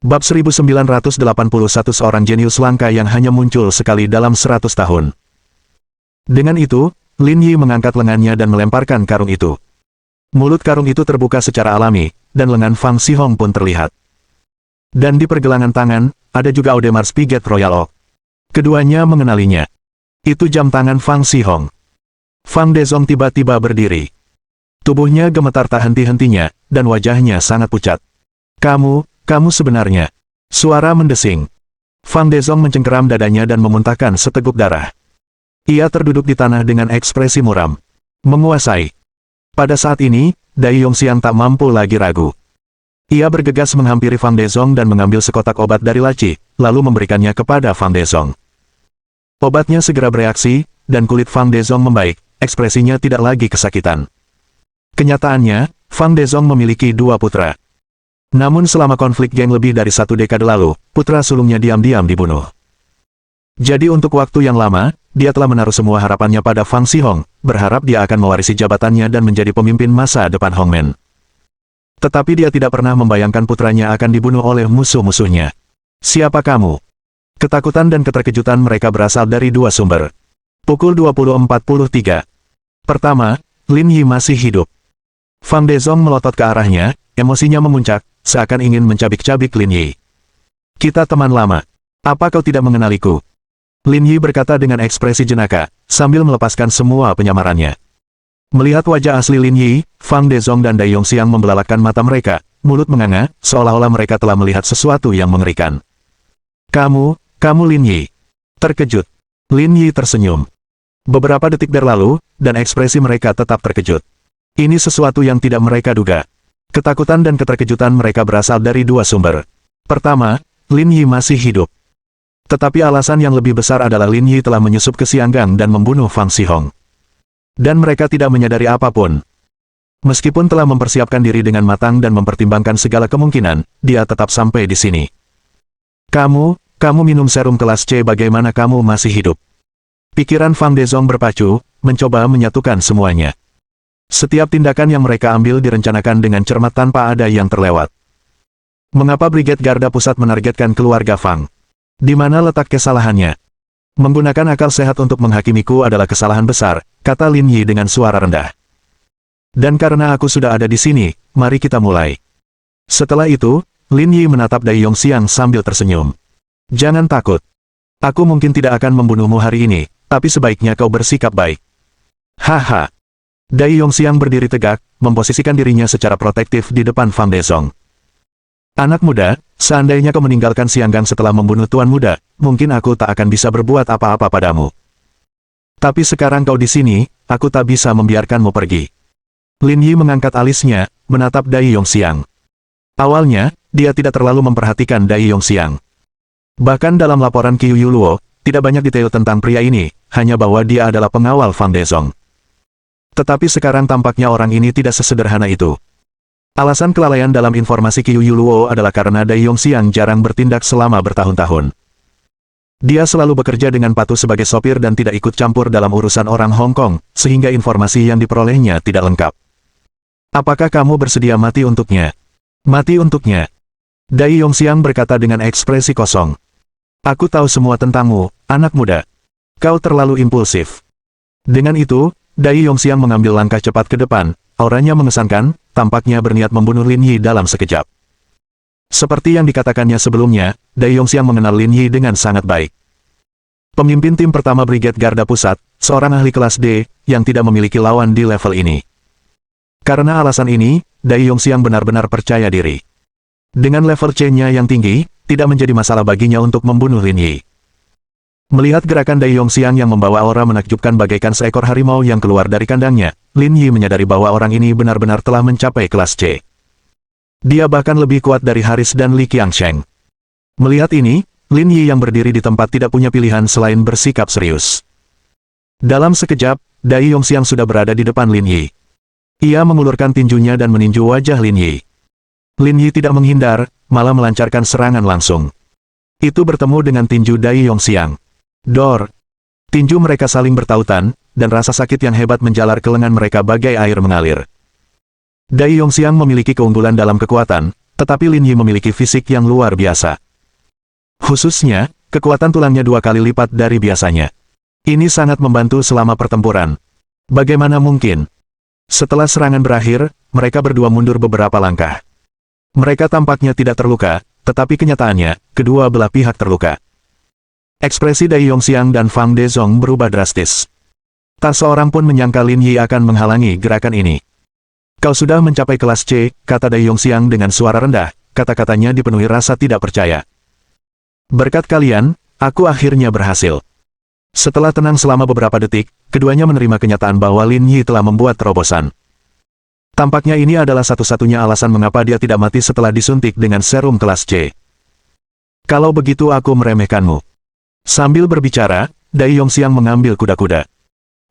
Bab 1981 seorang jenius langka yang hanya muncul sekali dalam 100 tahun. Dengan itu, Lin Yi mengangkat lengannya dan melemparkan karung itu. Mulut karung itu terbuka secara alami, dan lengan Fang Xihong pun terlihat. Dan di pergelangan tangan, ada juga Audemars Piguet Royal Oak. Keduanya mengenalinya. Itu jam tangan Fang Xihong. Fang Dezong tiba-tiba berdiri. Tubuhnya gemetar tak henti-hentinya, dan wajahnya sangat pucat. Kamu sebenarnya. Suara mendesing. Fang Dezong mencengkeram dadanya dan memuntahkan seteguk darah. Ia terduduk di tanah dengan ekspresi muram. Menguasai. Pada saat ini, Dai Yongxiang tak mampu lagi ragu. Ia bergegas menghampiri Fang Dezong dan mengambil sekotak obat dari laci, lalu memberikannya kepada Fang Dezong. Obatnya segera bereaksi, dan kulit Fang Dezong membaik, ekspresinya tidak lagi kesakitan. Kenyataannya, Fang Dezong memiliki 2 putra. Namun selama konflik geng lebih dari 1 dekade lalu, putra sulungnya diam-diam dibunuh. Jadi untuk waktu yang lama, dia telah menaruh semua harapannya pada Fang Xihong, berharap dia akan mewarisi jabatannya dan menjadi pemimpin masa depan Hongmen. Tetapi dia tidak pernah membayangkan putranya akan dibunuh oleh musuh-musuhnya. Siapa kamu? Ketakutan dan keterkejutan mereka berasal dari 2 sumber. Pukul 20.43. Pertama, Lin Yi masih hidup. Fang Dezong melotot ke arahnya, emosinya memuncak, seakan ingin mencabik-cabik Lin Yi. Kita teman lama. Apa kau tidak mengenaliku? Lin Yi berkata dengan ekspresi jenaka, sambil melepaskan semua penyamarannya. Melihat wajah asli Lin Yi, Fang Dezong dan Dai Yongxiang membelalakan mata mereka, mulut menganga, seolah-olah mereka telah melihat sesuatu yang mengerikan. Kamu Lin Yi. Terkejut. Lin Yi tersenyum. Beberapa detik berlalu, dan ekspresi mereka tetap terkejut. Ini sesuatu yang tidak mereka duga. Ketakutan dan keterkejutan mereka berasal dari 2 sumber. Pertama, Lin Yi masih hidup. Tetapi alasan yang lebih besar adalah Lin Yi telah menyusup ke Xianggang dan membunuh Fang Xihong. Dan mereka tidak menyadari apapun. Meskipun telah mempersiapkan diri dengan matang dan mempertimbangkan segala kemungkinan, dia tetap sampai di sini. Kamu minum serum kelas C, bagaimana kamu masih hidup? Pikiran Fang Dezong berpacu, mencoba menyatukan semuanya. Setiap tindakan yang mereka ambil direncanakan dengan cermat tanpa ada yang terlewat. Mengapa Brigade Garda Pusat menargetkan keluarga Fang? Di mana letak kesalahannya? Menggunakan akal sehat untuk menghakimiku adalah kesalahan besar, kata Lin Yi dengan suara rendah. Dan karena aku sudah ada di sini, mari kita mulai. Setelah itu, Lin Yi menatap Dai Yongxiang sambil tersenyum. Jangan takut. Aku mungkin tidak akan membunuhmu hari ini, tapi sebaiknya kau bersikap baik. Haha. Dai Yongxiang berdiri tegak, memposisikan dirinya secara protektif di depan Fang Dezong. Anak muda, seandainya kau meninggalkan Xianggang setelah membunuh Tuan Muda, mungkin aku tak akan bisa berbuat apa-apa padamu. Tapi sekarang kau di sini, aku tak bisa membiarkanmu pergi. Lin Yi mengangkat alisnya, menatap Dai Yongxiang. Awalnya, dia tidak terlalu memperhatikan Dai Yongxiang. Bahkan dalam laporan Qiu Yuluo, tidak banyak detail tentang pria ini, hanya bahwa dia adalah pengawal Fang Dezong. Tetapi sekarang tampaknya orang ini tidak sesederhana itu. Alasan kelalaian dalam informasi Qiu Yuluo adalah karena Dai Yongxiang jarang bertindak selama bertahun-tahun. Dia selalu bekerja dengan patuh sebagai sopir dan tidak ikut campur dalam urusan orang Hong Kong, sehingga informasi yang diperolehnya tidak lengkap. Apakah kamu bersedia mati untuknya? Mati untuknya. Dai Yongxiang berkata dengan ekspresi kosong. Aku tahu semua tentangmu, anak muda. Kau terlalu impulsif. Dengan itu, Dai Yongxiang mengambil langkah cepat ke depan, auranya mengesankan, tampaknya berniat membunuh Lin Yi dalam sekejap. Seperti yang dikatakannya sebelumnya, Dai Yongxiang mengenal Lin Yi dengan sangat baik. Pemimpin tim pertama Brigade Garda Pusat, seorang ahli kelas D, yang tidak memiliki lawan di level ini. Karena alasan ini, Dai Yongxiang benar-benar percaya diri. Dengan level C-nya yang tinggi, tidak menjadi masalah baginya untuk membunuh Lin Yi. Melihat gerakan Dai Yongxiang yang membawa aura menakjubkan bagaikan seekor harimau yang keluar dari kandangnya, Lin Yi menyadari bahwa orang ini benar-benar telah mencapai kelas C. Dia bahkan lebih kuat dari Haris dan Li Qiangsheng. Melihat ini, Lin Yi yang berdiri di tempat tidak punya pilihan selain bersikap serius. Dalam sekejap, Dai Yongxiang sudah berada di depan Lin Yi. Ia mengulurkan tinjunya dan meninju wajah Lin Yi. Lin Yi tidak menghindar, malah melancarkan serangan langsung. Itu bertemu dengan tinju Dai Yongxiang. Dor! Tinju mereka saling bertautan, dan rasa sakit yang hebat menjalar ke lengan mereka bagai air mengalir. Dai Yongxiang memiliki keunggulan dalam kekuatan, tetapi Lin Yi memiliki fisik yang luar biasa. Khususnya, kekuatan tulangnya 2 kali lipat dari biasanya. Ini sangat membantu selama pertempuran. Bagaimana mungkin? Setelah serangan berakhir, mereka berdua mundur beberapa langkah. Mereka tampaknya tidak terluka, tetapi kenyataannya, kedua belah pihak terluka. Ekspresi Dai Yongxiang dan Fang Dezong berubah drastis. Tak seorang pun menyangka Lin Yi akan menghalangi gerakan ini. Kau sudah mencapai kelas C, kata Dai Yongxiang dengan suara rendah, kata-katanya dipenuhi rasa tidak percaya. Berkat kalian, aku akhirnya berhasil. Setelah tenang selama beberapa detik, keduanya menerima kenyataan bahwa Lin Yi telah membuat terobosan. Tampaknya ini adalah satu-satunya alasan mengapa dia tidak mati setelah disuntik dengan serum kelas C. Kalau begitu aku meremehkanmu. Sambil berbicara, Dai Yongxiang mengambil kuda-kuda.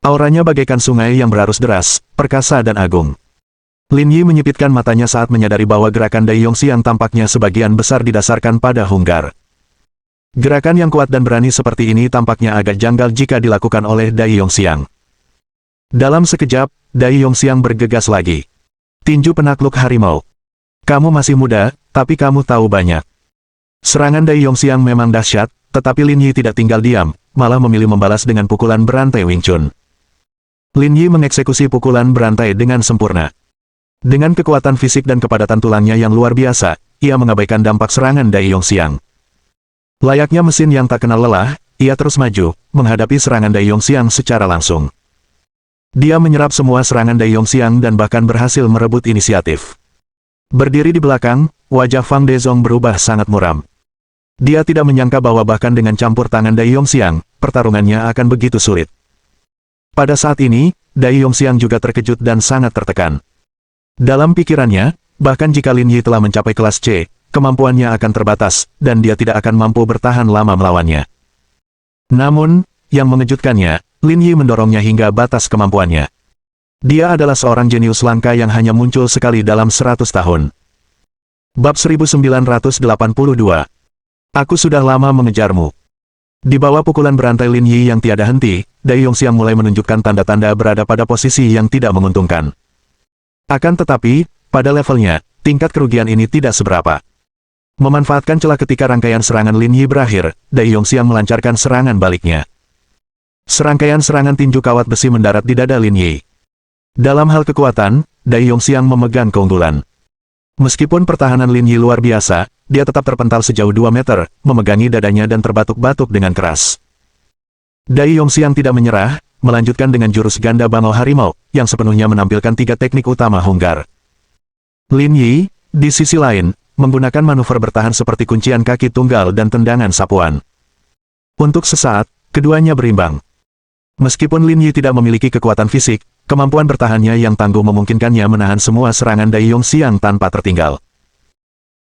Auranya bagaikan sungai yang berarus deras, perkasa dan agung. Lin Yi menyipitkan matanya saat menyadari bahwa gerakan Dai Yongxiang tampaknya sebagian besar didasarkan pada hunggar. Gerakan yang kuat dan berani seperti ini tampaknya agak janggal jika dilakukan oleh Dai Yongxiang. Dalam sekejap, Dai Yongxiang bergegas lagi. Tinju penakluk harimau. Kamu masih muda, tapi kamu tahu banyak. Serangan Dai Yongxiang memang dahsyat, tetapi Lin Yi tidak tinggal diam, malah memilih membalas dengan pukulan berantai Wing Chun. Lin Yi mengeksekusi pukulan berantai dengan sempurna. Dengan kekuatan fisik dan kepadatan tulangnya yang luar biasa, ia mengabaikan dampak serangan Dai Yongxiang. Layaknya mesin yang tak kenal lelah, ia terus maju, menghadapi serangan Dai Yongxiang secara langsung. Dia menyerap semua serangan Dai Yongxiang dan bahkan berhasil merebut inisiatif. Berdiri di belakang, wajah Fang Dezong berubah sangat muram. Dia tidak menyangka bahwa bahkan dengan campur tangan Dai Yongxiang, pertarungannya akan begitu sulit. Pada saat ini, Dai Yongxiang juga terkejut dan sangat tertekan. Dalam pikirannya, bahkan jika Lin Yi telah mencapai kelas C, kemampuannya akan terbatas, dan dia tidak akan mampu bertahan lama melawannya. Namun, yang mengejutkannya, Lin Yi mendorongnya hingga batas kemampuannya. Dia adalah seorang jenius langka yang hanya muncul sekali dalam 100 tahun. Bab 1982. Aku sudah lama mengejarmu. Di bawah pukulan berantai Lin Yi yang tiada henti, Dai Yongxiang mulai menunjukkan tanda-tanda berada pada posisi yang tidak menguntungkan. Akan tetapi, pada levelnya, tingkat kerugian ini tidak seberapa. Memanfaatkan celah ketika rangkaian serangan Lin Yi berakhir, Dai Yongxiang melancarkan serangan baliknya. Serangkaian serangan tinju kawat besi mendarat di dada Lin Yi. Dalam hal kekuatan, Dai Yongxiang memegang keunggulan. Meskipun pertahanan Lin Yi luar biasa, dia tetap terpental sejauh 2 meter, memegangi dadanya dan terbatuk-batuk dengan keras. Dai Yongxiang tidak menyerah, melanjutkan dengan jurus ganda bangau harimau, yang sepenuhnya menampilkan 3 teknik utama hunggar. Lin Yi, di sisi lain, menggunakan manuver bertahan seperti kuncian kaki tunggal dan tendangan sapuan. Untuk sesaat, keduanya berimbang. Meskipun Lin Yi tidak memiliki kekuatan fisik, kemampuan bertahannya yang tangguh memungkinkannya menahan semua serangan Dai Yongxiang tanpa tertinggal.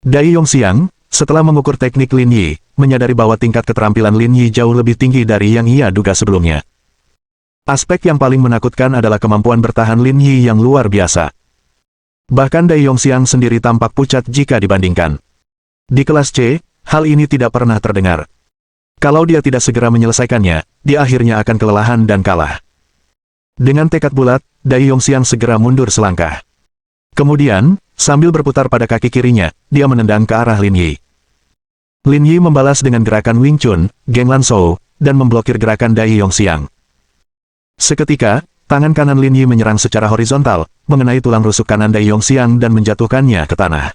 Dai Yongxiang, setelah mengukur teknik Lin Yi, menyadari bahwa tingkat keterampilan Lin Yi jauh lebih tinggi dari yang ia duga sebelumnya. Aspek yang paling menakutkan adalah kemampuan bertahan Lin Yi yang luar biasa. Bahkan Dai Yongxiang sendiri tampak pucat jika dibandingkan. Di kelas C, hal ini tidak pernah terdengar. Kalau dia tidak segera menyelesaikannya, dia akhirnya akan kelelahan dan kalah. Dengan tekad bulat, Dai Yongxiang segera mundur selangkah. Kemudian, sambil berputar pada kaki kirinya, dia menendang ke arah Lin Yi. Lin Yi membalas dengan gerakan Wing Chun, Geng Lan Shou, dan memblokir gerakan Dai Yongxiang. Seketika, tangan kanan Lin Yi menyerang secara horizontal, mengenai tulang rusuk kanan Dai Yongxiang dan menjatuhkannya ke tanah.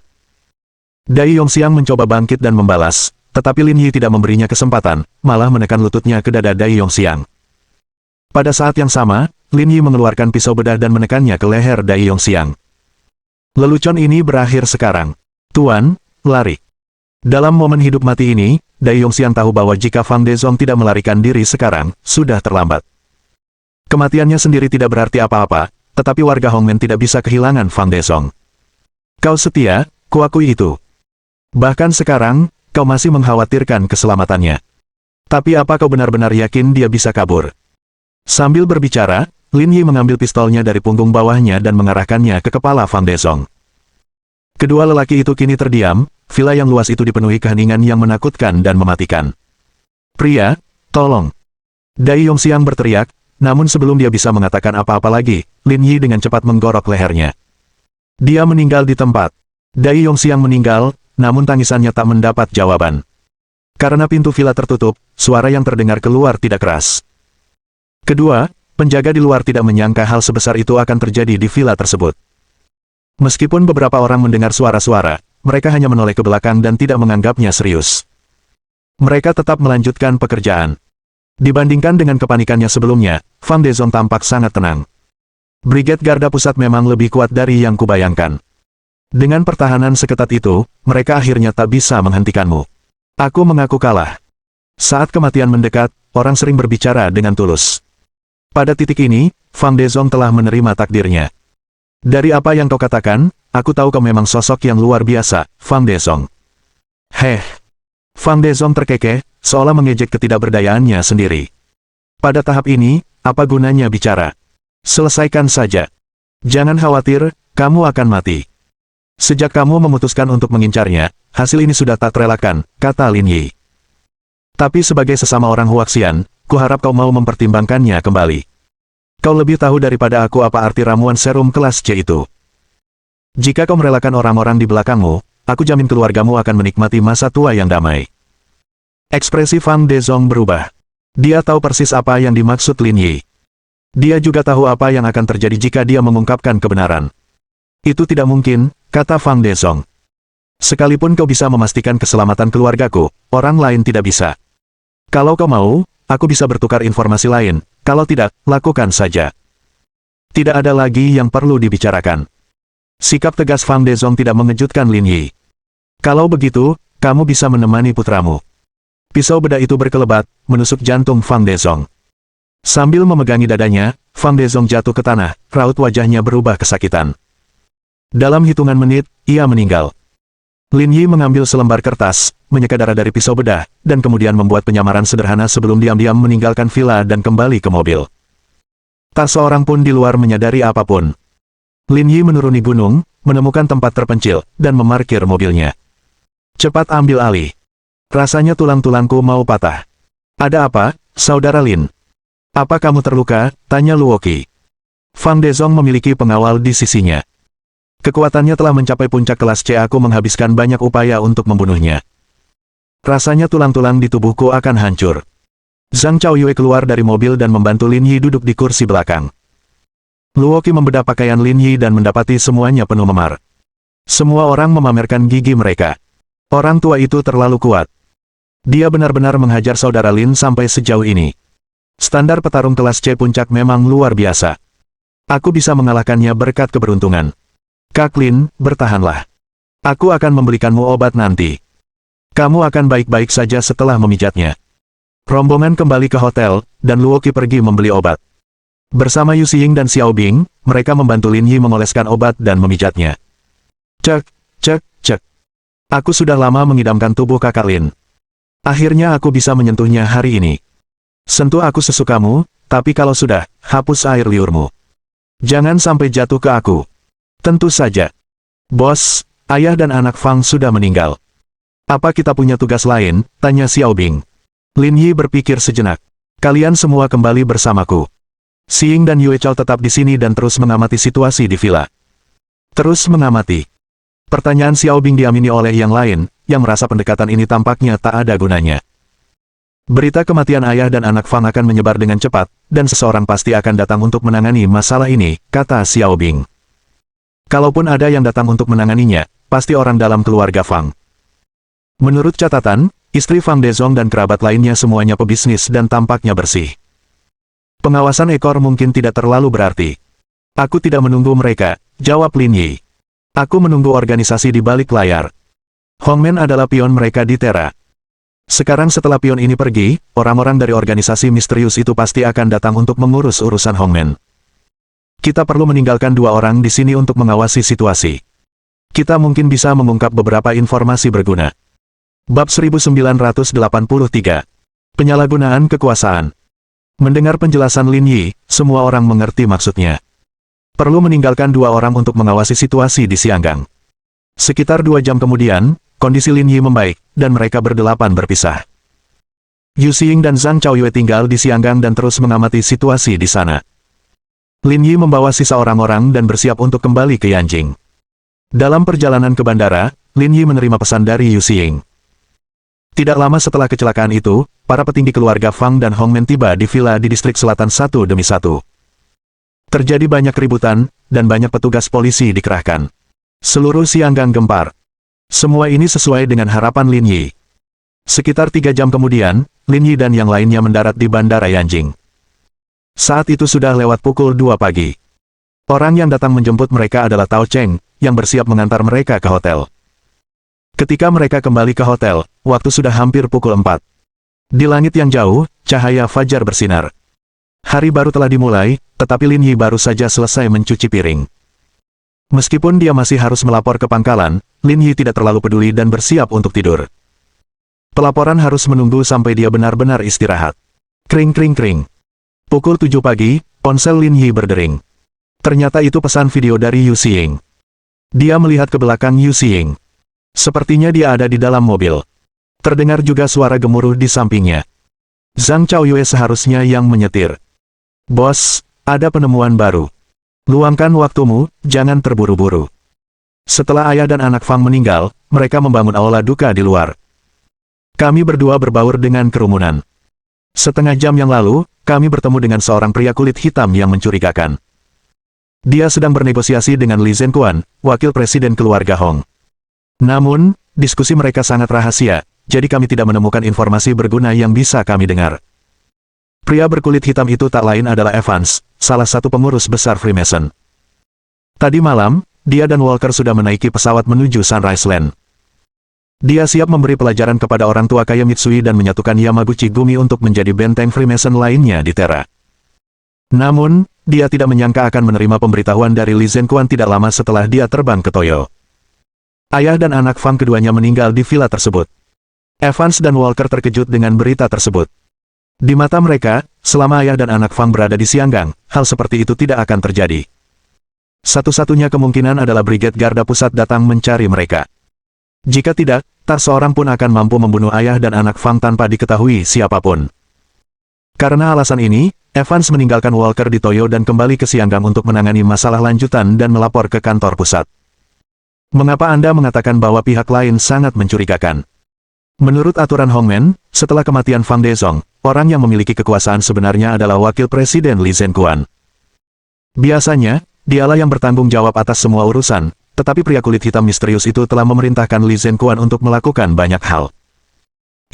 Dai Yongxiang mencoba bangkit dan membalas, tetapi Lin Yi tidak memberinya kesempatan, malah menekan lututnya ke dada Dai Yongxiang. Pada saat yang sama, Lin Yi mengeluarkan pisau bedah dan menekannya ke leher Dai Yongxiang. Lelucon ini berakhir sekarang. Tuan, lari. Dalam momen hidup mati ini, Dai Yongxiang tahu bahwa jika Fang Dezong tidak melarikan diri sekarang, sudah terlambat. Kematiannya sendiri tidak berarti apa-apa, tetapi warga Hongmen tidak bisa kehilangan Fang Dezong. Kau setia, kuakui itu. Bahkan sekarang, kau masih mengkhawatirkan keselamatannya. Tapi apa kau benar-benar yakin dia bisa kabur? Sambil berbicara, Lin Yi mengambil pistolnya dari punggung bawahnya dan mengarahkannya ke kepala Fang Dezong. Kedua lelaki itu kini terdiam, villa yang luas itu dipenuhi keheningan yang menakutkan dan mematikan. Pria, tolong! Dai Yongxiang berteriak, namun sebelum dia bisa mengatakan apa-apa lagi, Lin Yi dengan cepat menggorok lehernya. Dia meninggal di tempat. Dai Yongxiang meninggal, namun tangisannya tak mendapat jawaban. Karena pintu villa tertutup, suara yang terdengar keluar tidak keras. Kedua, penjaga di luar tidak menyangka hal sebesar itu akan terjadi di villa tersebut. Meskipun beberapa orang mendengar suara-suara, mereka hanya menoleh ke belakang dan tidak menganggapnya serius. Mereka tetap melanjutkan pekerjaan. Dibandingkan dengan kepanikannya sebelumnya, Fang Dezong tampak sangat tenang. Brigade Garda Pusat memang lebih kuat dari yang kubayangkan. Dengan pertahanan seketat itu, mereka akhirnya tak bisa menghentikanmu. Aku mengaku kalah. Saat kematian mendekat, orang sering berbicara dengan tulus. Pada titik ini, Fang Dezong telah menerima takdirnya. Dari apa yang kau katakan, aku tahu kau memang sosok yang luar biasa, Fang Dezong. Heh. Fang Dezong terkekeh, seolah mengejek ketidakberdayaannya sendiri. Pada tahap ini, apa gunanya bicara? Selesaikan saja. Jangan khawatir, kamu akan mati. Sejak kamu memutuskan untuk mengincarnya, hasil ini sudah tak terelakkan, kata Lin Yi. Tapi sebagai sesama orang Huaxian, kuharap kau mau mempertimbangkannya kembali. Kau lebih tahu daripada aku apa arti ramuan serum kelas C itu. Jika kau merelakan orang-orang di belakangmu, aku jamin keluargamu akan menikmati masa tua yang damai. Ekspresi Fang Dezong berubah. Dia tahu persis apa yang dimaksud Lin Yi. Dia juga tahu apa yang akan terjadi jika dia mengungkapkan kebenaran. Itu tidak mungkin, kata Fang Dezong. Sekalipun kau bisa memastikan keselamatan keluargaku, orang lain tidak bisa. Kalau kau mau, aku bisa bertukar informasi lain, kalau tidak, lakukan saja. Tidak ada lagi yang perlu dibicarakan. Sikap tegas Fang Dezong tidak mengejutkan Lin Yi. Kalau begitu, kamu bisa menemani putramu. Pisau bedah itu berkelebat, menusuk jantung Fang Dezong. Sambil memegangi dadanya, Fang Dezong jatuh ke tanah, raut wajahnya berubah kesakitan. Dalam hitungan menit, ia meninggal. Lin Yi mengambil selembar kertas, menyeka darah dari pisau bedah, dan kemudian membuat penyamaran sederhana sebelum diam-diam meninggalkan villa dan kembali ke mobil. Tak seorang pun di luar menyadari apapun. Lin Yi menuruni gunung, menemukan tempat terpencil, dan memarkir mobilnya. Cepat ambil alih. Rasanya tulang-tulangku mau patah. Ada apa, Saudara Lin? Apa kamu terluka? Tanya Luoqi. Fang Dezong memiliki pengawal di sisinya. Kekuatannya telah mencapai puncak kelas C. Aku menghabiskan banyak upaya untuk membunuhnya. Rasanya tulang-tulang di tubuhku akan hancur. Zhang Chaoyue keluar dari mobil dan membantu Lin Yi duduk di kursi belakang. Luoqi membedah pakaian Lin Yi dan mendapati semuanya penuh memar. Semua orang memamerkan gigi mereka. Orang tua itu terlalu kuat. Dia benar-benar menghajar saudara Lin sampai sejauh ini. Standar petarung kelas C puncak memang luar biasa. Aku bisa mengalahkannya berkat keberuntungan. Kak Lin, bertahanlah. Aku akan membelikanmu obat nanti. Kamu akan baik-baik saja setelah memijatnya. Rombongan kembali ke hotel, dan Luoqi pergi membeli obat. Bersama Yu Xiying dan Xiao Bing, mereka membantu Lin Yi mengoleskan obat dan memijatnya. Cek, cek, cek. Aku sudah lama mengidamkan tubuh kakak Lin. Akhirnya aku bisa menyentuhnya hari ini. Sentuh aku sesukamu, tapi kalau sudah, hapus air liurmu. Jangan sampai jatuh ke aku. Tentu saja. Bos, ayah dan anak Fang sudah meninggal. Apa kita punya tugas lain? Tanya Xiao Bing. Lin Yi berpikir sejenak. Kalian semua kembali bersamaku. Xing dan Yue Chao tetap di sini dan terus mengamati situasi di villa. Terus mengamati. Pertanyaan Xiao Bing diamini oleh yang lain, yang merasa pendekatan ini tampaknya tak ada gunanya. Berita kematian ayah dan anak Fang akan menyebar dengan cepat, dan seseorang pasti akan datang untuk menangani masalah ini, kata Xiao Bing. Kalaupun ada yang datang untuk menanganinya, pasti orang dalam keluarga Fang. Menurut catatan, istri Fang Dezong dan kerabat lainnya semuanya pebisnis dan tampaknya bersih. Pengawasan ekor mungkin tidak terlalu berarti. Aku tidak menunggu mereka, jawab Lin Yi. Aku menunggu organisasi di balik layar. Hongmen adalah pion mereka di Tera. Sekarang setelah pion ini pergi, orang-orang dari organisasi misterius itu pasti akan datang untuk mengurus urusan Hongmen. Kita perlu meninggalkan 2 orang di sini untuk mengawasi situasi. Kita mungkin bisa mengungkap beberapa informasi berguna. Bab 1983. Penyalahgunaan kekuasaan. Mendengar penjelasan Lin Yi, semua orang mengerti maksudnya. Perlu meninggalkan 2 orang untuk mengawasi situasi di Xianggang. Sekitar 2 jam kemudian, kondisi Lin Yi membaik, dan mereka berdelapan berpisah. Yu Xiying dan Zhang Chaoyue tinggal di Xianggang dan terus mengamati situasi di sana. Lin Yi membawa sisa orang-orang dan bersiap untuk kembali ke Yanjing. Dalam perjalanan ke bandara, Lin Yi menerima pesan dari Yu Xiying. Tidak lama setelah kecelakaan itu, para petinggi keluarga Fang dan Hongmen tiba di villa di distrik selatan satu demi satu. Terjadi banyak keributan, dan banyak petugas polisi dikerahkan. Seluruh Xianggang gempar. Semua ini sesuai dengan harapan Lin Yi. Sekitar 3 jam kemudian, Lin Yi dan yang lainnya mendarat di bandara Yanjing. Saat itu sudah lewat pukul 2 pagi. Orang yang datang menjemput mereka adalah Tao Cheng, yang bersiap mengantar mereka ke hotel. Ketika mereka kembali ke hotel, waktu sudah hampir pukul 4. Di langit yang jauh, cahaya fajar bersinar. Hari baru telah dimulai, tetapi Lin Yi baru saja selesai mencuci piring. Meskipun dia masih harus melapor ke pangkalan, Lin Yi tidak terlalu peduli dan bersiap untuk tidur. Pelaporan harus menunggu sampai dia benar-benar istirahat. Kring kring kring. Pukul 7 pagi, ponsel Lin Yi berdering. Ternyata itu pesan video dari Yu Xiying. Dia melihat ke belakang Yu Xiying. Sepertinya dia ada di dalam mobil. Terdengar juga suara gemuruh di sampingnya. Zhang Chaoyue seharusnya yang menyetir. Bos, ada penemuan baru. Luangkan waktumu, jangan terburu-buru. Setelah ayah dan anak Fang meninggal, mereka membangun aula duka di luar. Kami berdua berbaur dengan kerumunan. Setengah jam yang lalu, kami bertemu dengan seorang pria kulit hitam yang mencurigakan. Dia sedang bernegosiasi dengan Li Zhenquan, wakil presiden keluarga Hong. Namun, diskusi mereka sangat rahasia, jadi kami tidak menemukan informasi berguna yang bisa kami dengar. Pria berkulit hitam itu tak lain adalah Evans, salah satu pengurus besar Freemason. Tadi malam, dia dan Walker sudah menaiki pesawat menuju Sunrise Land. Dia siap memberi pelajaran kepada orang tua kaya Mitsui dan menyatukan Yamaguchi Gumi untuk menjadi benteng Freemason lainnya di Terra. Namun, dia tidak menyangka akan menerima pemberitahuan dari Li Zhenquan tidak lama setelah dia terbang ke Toyo. Ayah dan anak Fang keduanya meninggal di villa tersebut. Evans dan Walker terkejut dengan berita tersebut. Di mata mereka, selama ayah dan anak Fang berada di Xianggang, hal seperti itu tidak akan terjadi. Satu-satunya kemungkinan adalah Brigade Garda Pusat datang mencari mereka. Jika tidak, tak seorang pun akan mampu membunuh ayah dan anak Fang tanpa diketahui siapapun. Karena alasan ini, Evans meninggalkan Walker di Toyo dan kembali ke Xianggang untuk menangani masalah lanjutan dan melapor ke kantor pusat. Mengapa Anda mengatakan bahwa pihak lain sangat mencurigakan? Menurut aturan Hongmen, setelah kematian Fang Dezong, orang yang memiliki kekuasaan sebenarnya adalah wakil presiden Li Zhenquan. Biasanya, dialah yang bertanggung jawab atas semua urusan, tetapi pria kulit hitam misterius itu telah memerintahkan Li Zhenquan untuk melakukan banyak hal.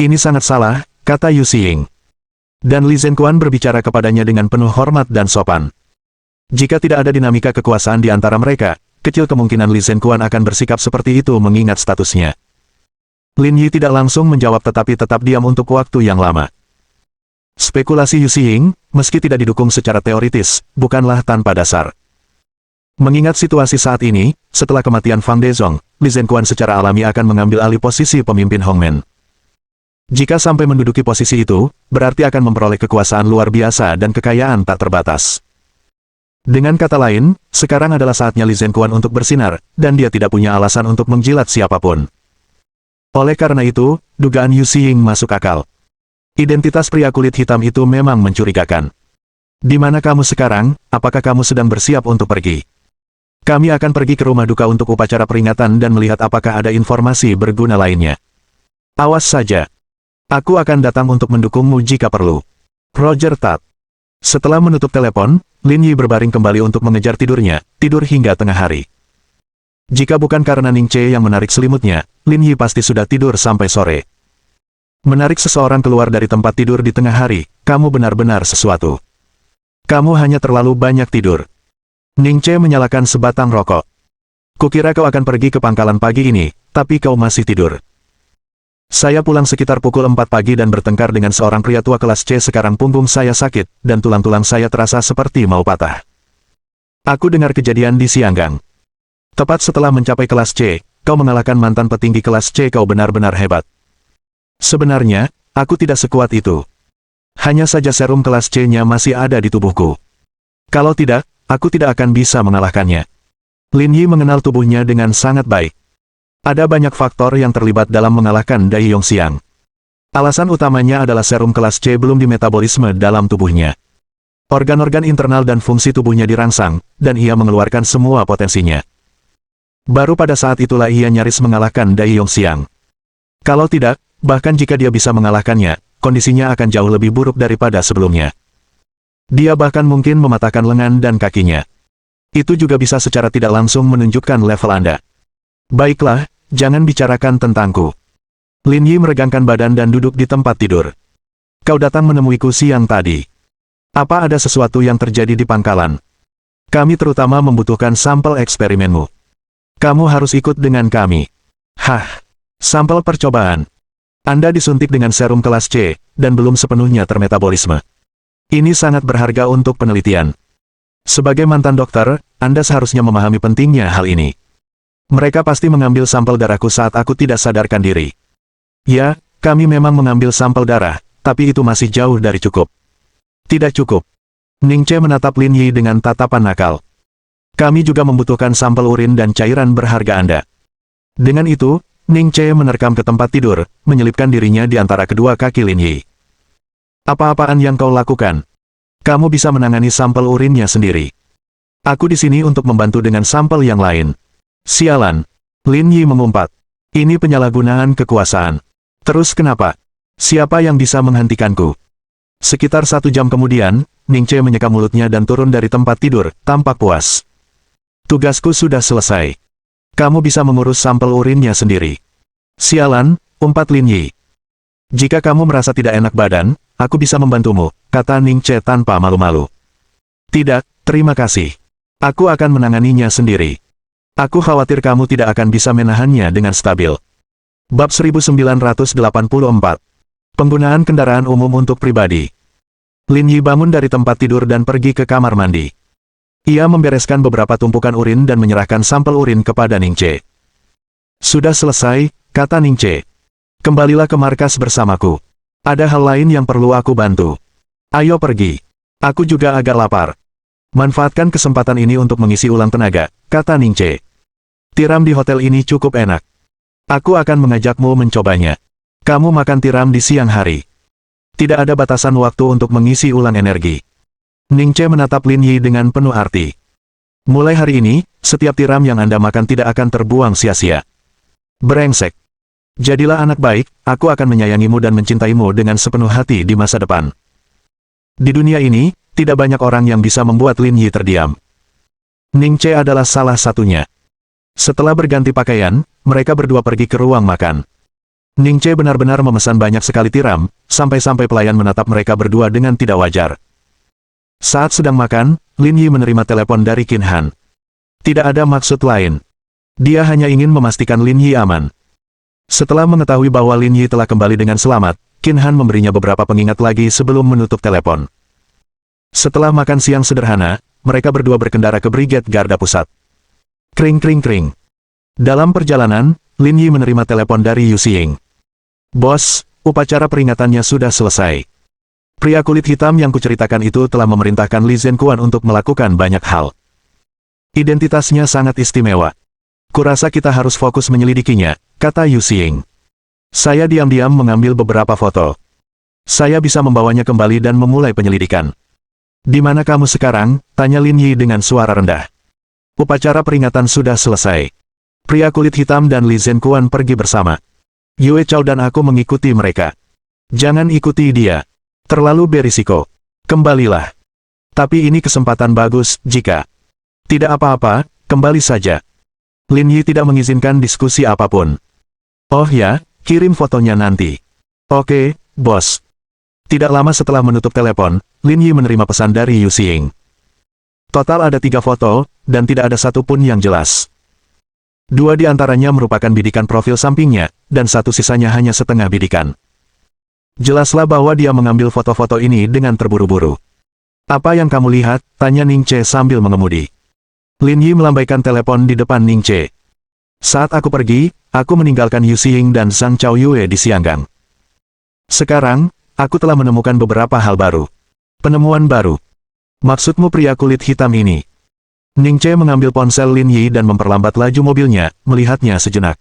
Ini sangat salah, kata Yu Xiying. Dan Li Zhenquan berbicara kepadanya dengan penuh hormat dan sopan. Jika tidak ada dinamika kekuasaan di antara mereka, kecil kemungkinan Li Zhenquan akan bersikap seperti itu mengingat statusnya. Lin Yi tidak langsung menjawab tetapi tetap diam untuk waktu yang lama. Spekulasi Yu Xiying, meski tidak didukung secara teoritis, bukanlah tanpa dasar. Mengingat situasi saat ini, setelah kematian Fang Dezong, Li Zhenquan secara alami akan mengambil alih posisi pemimpin Hongmen. Jika sampai menduduki posisi itu, berarti akan memperoleh kekuasaan luar biasa dan kekayaan tak terbatas. Dengan kata lain, sekarang adalah saatnya Li Zhenquan untuk bersinar, dan dia tidak punya alasan untuk menjilat siapapun. Oleh karena itu, dugaan Yu Xiying masuk akal. Identitas pria kulit hitam itu memang mencurigakan. Di mana kamu sekarang? Apakah kamu sedang bersiap untuk pergi? Kami akan pergi ke rumah duka untuk upacara peringatan dan melihat apakah ada informasi berguna lainnya. Awas saja. Aku akan datang untuk mendukungmu jika perlu. Roger Tat. Setelah menutup telepon, Lin Yi berbaring kembali untuk mengejar tidurnya, tidur hingga tengah hari. Jika bukan karena Ning Che yang menarik selimutnya, Lin Yi pasti sudah tidur sampai sore. Menarik seseorang keluar dari tempat tidur di tengah hari, kamu benar-benar sesuatu. Kamu hanya terlalu banyak tidur. Ning Che menyalakan sebatang rokok. Kukira kau akan pergi ke pangkalan pagi ini, tapi kau masih tidur. Saya pulang sekitar pukul 4 pagi dan bertengkar dengan seorang pria tua kelas C. Sekarang punggung saya sakit, dan tulang-tulang saya terasa seperti mau patah. Aku dengar kejadian di Xianggang. Tepat setelah mencapai kelas C, kau mengalahkan mantan petinggi kelas C. Kau benar-benar hebat. Sebenarnya, aku tidak sekuat itu. Hanya saja serum kelas C-nya masih ada di tubuhku. Kalau tidak, aku tidak akan bisa mengalahkannya. Lin Yi mengenal tubuhnya dengan sangat baik. Ada banyak faktor yang terlibat dalam mengalahkan Dai Yongxiang. Alasan utamanya adalah serum kelas C belum dimetabolisme dalam tubuhnya. Organ-organ internal dan fungsi tubuhnya dirangsang, dan ia mengeluarkan semua potensinya. Baru pada saat itulah ia nyaris mengalahkan Dai Yongxiang. Kalau tidak, bahkan jika dia bisa mengalahkannya, kondisinya akan jauh lebih buruk daripada sebelumnya. Dia bahkan mungkin mematahkan lengan dan kakinya. Itu juga bisa secara tidak langsung menunjukkan level Anda. Baiklah, jangan bicarakan tentangku. Lin Yi meregangkan badan dan duduk di tempat tidur. Kau datang menemuiku siang tadi. Apa ada sesuatu yang terjadi di pangkalan? Kami terutama membutuhkan sampel eksperimenmu. Kamu harus ikut dengan kami. Hah, sampel percobaan. Anda disuntik dengan serum kelas C, dan belum sepenuhnya termetabolisme. Ini sangat berharga untuk penelitian. Sebagai mantan dokter, Anda seharusnya memahami pentingnya hal ini. Mereka pasti mengambil sampel darahku saat aku tidak sadarkan diri. Ya, kami memang mengambil sampel darah, tapi itu masih jauh dari cukup. Tidak cukup. Ning Che menatap Lin Yi dengan tatapan nakal. Kami juga membutuhkan sampel urin dan cairan berharga Anda. Dengan itu, Ning Che menerkam ke tempat tidur, menyelipkan dirinya di antara kedua kaki Lin Yi. Apa-apaan yang kau lakukan? Kamu bisa menangani sampel urinnya sendiri. Aku di sini untuk membantu dengan sampel yang lain. Sialan. Lin Yi mengumpat. Ini penyalahgunaan kekuasaan. Terus kenapa? Siapa yang bisa menghentikanku? Sekitar 1 jam kemudian, Ning Che menyeka mulutnya dan turun dari tempat tidur, tampak puas. Tugasku sudah selesai. Kamu bisa mengurus sampel urinnya sendiri. Sialan, umpat Lin Yi. Jika kamu merasa tidak enak badan, aku bisa membantumu, kata Ning Che tanpa malu-malu. Tidak, terima kasih. Aku akan menanganinya sendiri. Aku khawatir kamu tidak akan bisa menahannya dengan stabil. Bab 1984. Penggunaan kendaraan umum untuk pribadi. Lin Yi bangun dari tempat tidur dan pergi ke kamar mandi. Ia membereskan beberapa tumpukan urin dan menyerahkan sampel urin kepada Ning Che. Sudah selesai, kata Ning Che. Kembalilah ke markas bersamaku. Ada hal lain yang perlu aku bantu. Ayo pergi. Aku juga agak lapar. Manfaatkan kesempatan ini untuk mengisi ulang tenaga, kata Ning Che. Tiram di hotel ini cukup enak. Aku akan mengajakmu mencobanya. Kamu makan tiram di siang hari. Tidak ada batasan waktu untuk mengisi ulang energi. Ning Che menatap Lin Yi dengan penuh arti. Mulai hari ini, setiap tiram yang Anda makan tidak akan terbuang sia-sia. Brengsek. Jadilah anak baik, aku akan menyayangimu dan mencintaimu dengan sepenuh hati di masa depan. Di dunia ini, tidak banyak orang yang bisa membuat Lin Yi terdiam. Ning Che adalah salah satunya. Setelah berganti pakaian, mereka berdua pergi ke ruang makan. Ning Che benar-benar memesan banyak sekali tiram, sampai-sampai pelayan menatap mereka berdua dengan tidak wajar. Saat sedang makan, Lin Yi menerima telepon dari Qin Han. Tidak ada maksud lain. Dia hanya ingin memastikan Lin Yi aman. Setelah mengetahui bahwa Lin Yi telah kembali dengan selamat, Qin Han memberinya beberapa pengingat lagi sebelum menutup telepon. Setelah makan siang sederhana, mereka berdua berkendara ke Brigade Garda Pusat. Kring kring kring. Dalam perjalanan, Lin Yi menerima telepon dari Yu Xiying. Bos, upacara peringatannya sudah selesai. Pria kulit hitam yang kuceritakan itu telah memerintahkan Li Zhenquan untuk melakukan banyak hal. Identitasnya sangat istimewa. Kurasa kita harus fokus menyelidikinya, kata Yu Xiying. Saya diam-diam mengambil beberapa foto. Saya bisa membawanya kembali dan memulai penyelidikan. Di mana kamu sekarang? Tanya Lin Yi dengan suara rendah. Upacara peringatan sudah selesai. Pria kulit hitam dan Li Zhenquan pergi bersama. Yue Chao dan aku mengikuti mereka. Jangan ikuti dia. Terlalu berisiko. Kembalilah. Tapi ini kesempatan bagus, jika tidak apa-apa, kembali saja. Lin Yi tidak mengizinkan diskusi apapun. Oh ya, kirim fotonya nanti. Oke, bos. Tidak lama setelah menutup telepon, Lin Yi menerima pesan dari Yu Xiying. Total ada 3 foto, dan tidak ada satupun yang jelas. 2 di antaranya merupakan bidikan profil sampingnya, dan 1 sisanya hanya setengah bidikan. Jelaslah bahwa dia mengambil foto-foto ini dengan terburu-buru. Apa yang kamu lihat? Tanya Ning Che sambil mengemudi. Lin Yi melambaikan telepon di depan Ning Che. Saat aku pergi, aku meninggalkan Yu Xiying dan Zhang Chaoyue di Xianggang. Sekarang, aku telah menemukan beberapa hal baru. Penemuan baru. Maksudmu pria kulit hitam ini? Ning Che mengambil ponsel Lin Yi dan memperlambat laju mobilnya, melihatnya sejenak.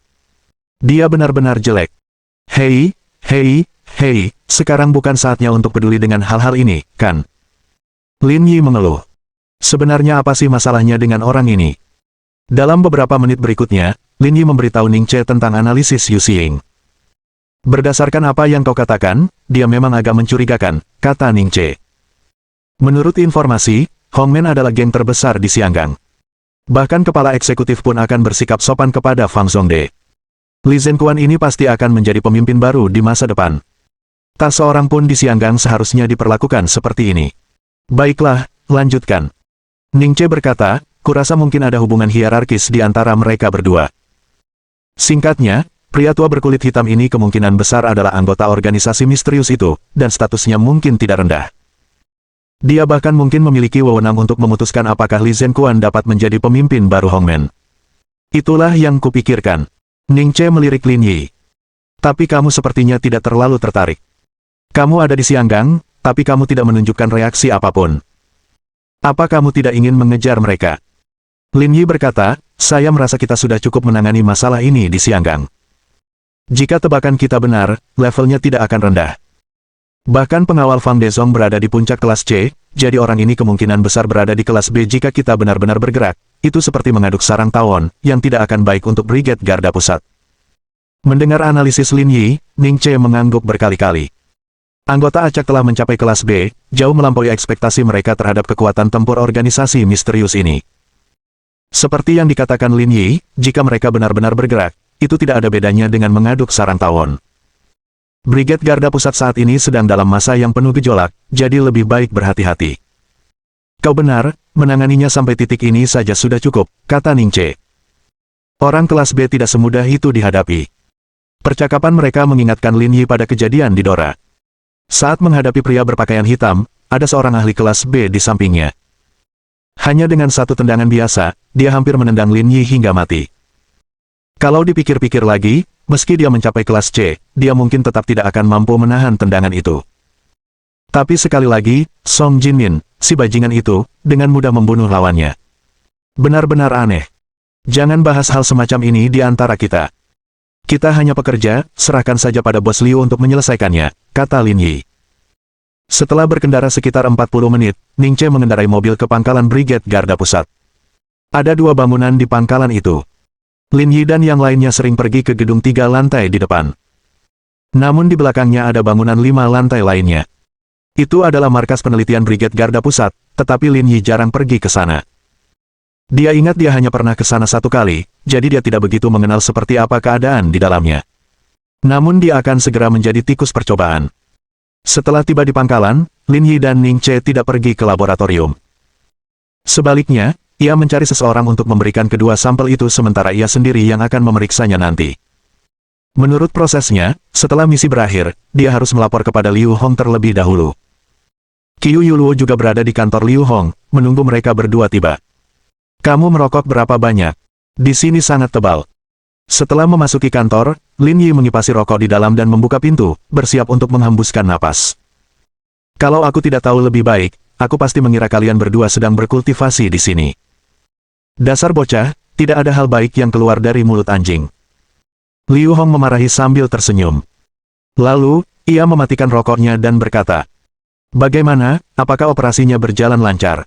Dia benar-benar jelek. Hei, sekarang bukan saatnya untuk peduli dengan hal-hal ini, kan? Lin Yi mengeluh. Sebenarnya apa sih masalahnya dengan orang ini? Dalam beberapa menit berikutnya, Lin Yi memberitahu Ning Che tentang analisis Yu Xing. Berdasarkan apa yang kau katakan, dia memang agak mencurigakan, kata Ning Che. Menurut informasi, Hongmen adalah geng terbesar di Xianggang. Bahkan kepala eksekutif pun akan bersikap sopan kepada Fang Zhongde. Li Zhenquan ini pasti akan menjadi pemimpin baru di masa depan. Tak seorang pun di Xianggang seharusnya diperlakukan seperti ini. Baiklah, lanjutkan. Ning Che berkata, kurasa mungkin ada hubungan hierarkis di antara mereka berdua. Singkatnya, pria tua berkulit hitam ini kemungkinan besar adalah anggota organisasi misterius itu, dan statusnya mungkin tidak rendah. Dia bahkan mungkin memiliki wewenang untuk memutuskan apakah Li Zhenquan dapat menjadi pemimpin baru Hongmen. Itulah yang kupikirkan. Ning Che melirik Lin Yi. Tapi kamu sepertinya tidak terlalu tertarik. Kamu ada di Xianggang, tapi kamu tidak menunjukkan reaksi apapun. Apa kamu tidak ingin mengejar mereka? Lin Yi berkata, saya merasa kita sudah cukup menangani masalah ini di Xianggang. Jika tebakan kita benar, levelnya tidak akan rendah. Bahkan pengawal Fang Dezong berada di puncak kelas C, jadi orang ini kemungkinan besar berada di kelas B jika kita benar-benar bergerak. Itu seperti mengaduk sarang tawon, yang tidak akan baik untuk Brigade Garda Pusat. Mendengar analisis Lin Yi, Ning Che mengangguk berkali-kali. Anggota acak telah mencapai kelas B, jauh melampaui ekspektasi mereka terhadap kekuatan tempur organisasi misterius ini. Seperti yang dikatakan Lin Yi, jika mereka benar-benar bergerak, itu tidak ada bedanya dengan mengaduk sarang tawon. Brigade Garda Pusat saat ini sedang dalam masa yang penuh gejolak, jadi lebih baik berhati-hati. Kau benar, menanganinya sampai titik ini saja sudah cukup, kata Ning Che. Orang kelas B tidak semudah itu dihadapi. Percakapan mereka mengingatkan Lin Yi pada kejadian di Dora. Saat menghadapi pria berpakaian hitam, ada seorang ahli kelas B di sampingnya. Hanya dengan satu tendangan biasa, dia hampir menendang Lin Yi hingga mati. Kalau dipikir-pikir lagi, meski dia mencapai kelas C, dia mungkin tetap tidak akan mampu menahan tendangan itu. Tapi sekali lagi, Song Jinmin, si bajingan itu, dengan mudah membunuh lawannya. Benar-benar aneh. Jangan bahas hal semacam ini di antara kita. Kita hanya pekerja, serahkan saja pada Bos Liu untuk menyelesaikannya, kata Lin Yi. Setelah berkendara sekitar 40 menit, Ning Che mengendarai mobil ke pangkalan Brigade Garda Pusat. Ada dua bangunan di pangkalan itu. Lin Yi dan yang lainnya sering pergi ke gedung 3 lantai di depan. Namun di belakangnya ada bangunan 5 lantai lainnya. Itu adalah markas penelitian Brigade Garda Pusat, tetapi Lin Yi jarang pergi ke sana. Dia ingat dia hanya pernah ke sana satu kali, jadi dia tidak begitu mengenal seperti apa keadaan di dalamnya. Namun dia akan segera menjadi tikus percobaan. Setelah tiba di pangkalan, Lin Yi dan Ning Che tidak pergi ke laboratorium. Sebaliknya, ia mencari seseorang untuk memberikan kedua sampel itu sementara ia sendiri yang akan memeriksanya nanti. Menurut prosesnya, setelah misi berakhir, dia harus melapor kepada Liu Hong terlebih dahulu. Qiu Yuluo juga berada di kantor Liu Hong, menunggu mereka berdua tiba. Kamu merokok berapa banyak? Di sini sangat tebal. Setelah memasuki kantor, Lin Yi mengipasi rokok di dalam dan membuka pintu, bersiap untuk menghembuskan napas. Kalau aku tidak tahu lebih baik, aku pasti mengira kalian berdua sedang berkultivasi di sini. Dasar bocah, tidak ada hal baik yang keluar dari mulut anjing. Liu Hong memarahi sambil tersenyum. Lalu, ia mematikan rokoknya dan berkata, bagaimana, apakah operasinya berjalan lancar?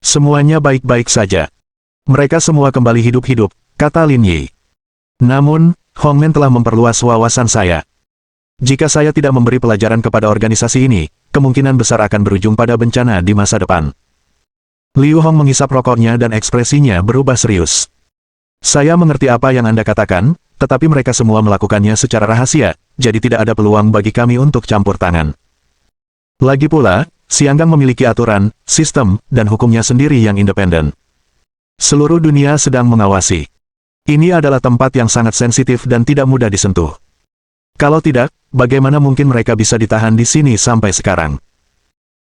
Semuanya baik-baik saja. Mereka semua kembali hidup-hidup, kata Lin Yi. Namun, Hongmen telah memperluas wawasan saya. Jika saya tidak memberi pelajaran kepada organisasi ini, kemungkinan besar akan berujung pada bencana di masa depan. Liu Hong menghisap rokoknya dan ekspresinya berubah serius. Saya mengerti apa yang Anda katakan, tetapi mereka semua melakukannya secara rahasia, jadi tidak ada peluang bagi kami untuk campur tangan. Lagi pula, Xianggang memiliki aturan, sistem, dan hukumnya sendiri yang independen. Seluruh dunia sedang mengawasi. Ini adalah tempat yang sangat sensitif dan tidak mudah disentuh. Kalau tidak, bagaimana mungkin mereka bisa ditahan di sini sampai sekarang?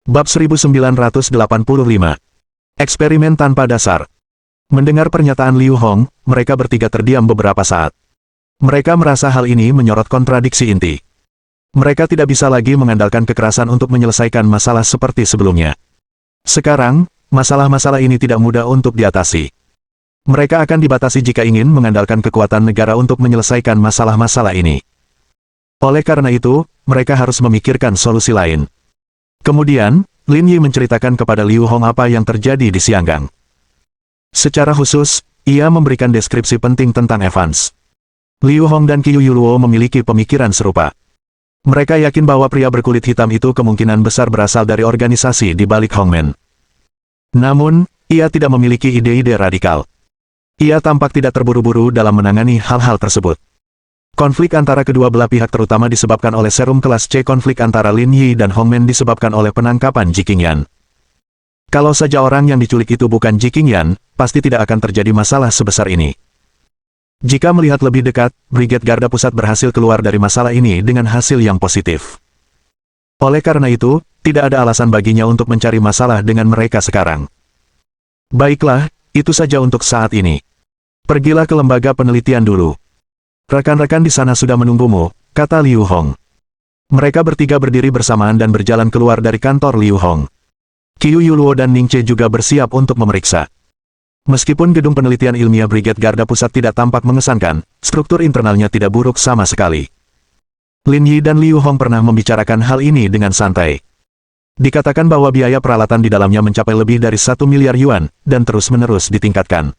Bab 1985. Eksperimen tanpa dasar. Mendengar pernyataan Liu Hong, mereka bertiga terdiam beberapa saat. Mereka merasa hal ini menyorot kontradiksi inti. Mereka tidak bisa lagi mengandalkan kekerasan untuk menyelesaikan masalah seperti sebelumnya. Sekarang, masalah-masalah ini tidak mudah untuk diatasi. Mereka akan dibatasi jika ingin mengandalkan kekuatan negara untuk menyelesaikan masalah-masalah ini. Oleh karena itu, mereka harus memikirkan solusi lain. Kemudian, Lin Yi menceritakan kepada Liu Hong apa yang terjadi di Xianggang. Secara khusus, Ia memberikan deskripsi penting tentang Evans. Liu Hong dan Qiu Yuluo memiliki pemikiran serupa. Mereka yakin bahwa pria berkulit hitam itu kemungkinan besar berasal dari organisasi di balik Hongmen. Namun, ia tidak memiliki ide-ide radikal. Ia tampak tidak terburu-buru dalam menangani hal-hal tersebut. Konflik antara kedua belah pihak terutama disebabkan oleh serum kelas C. Konflik antara Lin Yi dan Hongmen disebabkan oleh penangkapan Ji Qingyan. Kalau saja orang yang diculik itu bukan Ji Qingyan, pasti tidak akan terjadi masalah sebesar ini. Jika melihat lebih dekat, Brigade Garda Pusat berhasil keluar dari masalah ini dengan hasil yang positif. Oleh karena itu, tidak ada alasan baginya untuk mencari masalah dengan mereka sekarang. Baiklah, itu saja untuk saat ini. Pergilah ke lembaga penelitian dulu. Rekan-rekan di sana sudah menunggumu, kata Liu Hong. Mereka bertiga berdiri bersamaan dan berjalan keluar dari kantor Liu Hong. Qiu Yuluo dan Ning Che juga bersiap untuk memeriksa. Meskipun gedung penelitian ilmiah Brigade Garda Pusat tidak tampak mengesankan, struktur internalnya tidak buruk sama sekali. Lin Yi dan Liu Hong pernah membicarakan hal ini dengan santai. Dikatakan bahwa biaya peralatan di dalamnya mencapai lebih dari 1 miliar yuan, dan terus-menerus ditingkatkan.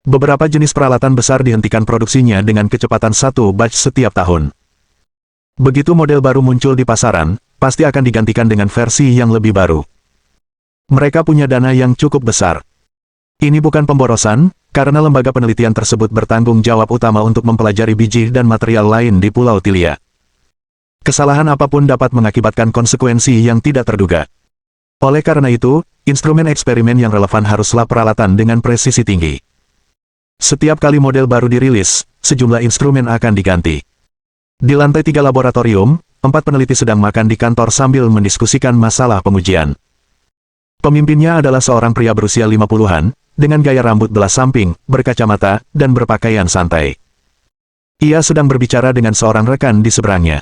Beberapa jenis peralatan besar dihentikan produksinya dengan kecepatan 1 batch setiap tahun. Begitu model baru muncul di pasaran, pasti akan digantikan dengan versi yang lebih baru. Mereka punya dana yang cukup besar. Ini bukan pemborosan, karena lembaga penelitian tersebut bertanggung jawab utama untuk mempelajari biji dan material lain di Pulau Tilia. Kesalahan apapun dapat mengakibatkan konsekuensi yang tidak terduga. Oleh karena itu, instrumen eksperimen yang relevan haruslah peralatan dengan presisi tinggi. Setiap kali model baru dirilis, sejumlah instrumen akan diganti. Di lantai 3 laboratorium, 4 peneliti sedang makan di kantor sambil mendiskusikan masalah pengujian. Pemimpinnya adalah seorang pria berusia 50-an, dengan gaya rambut belah samping, berkacamata, dan berpakaian santai. Ia sedang berbicara dengan seorang rekan di seberangnya.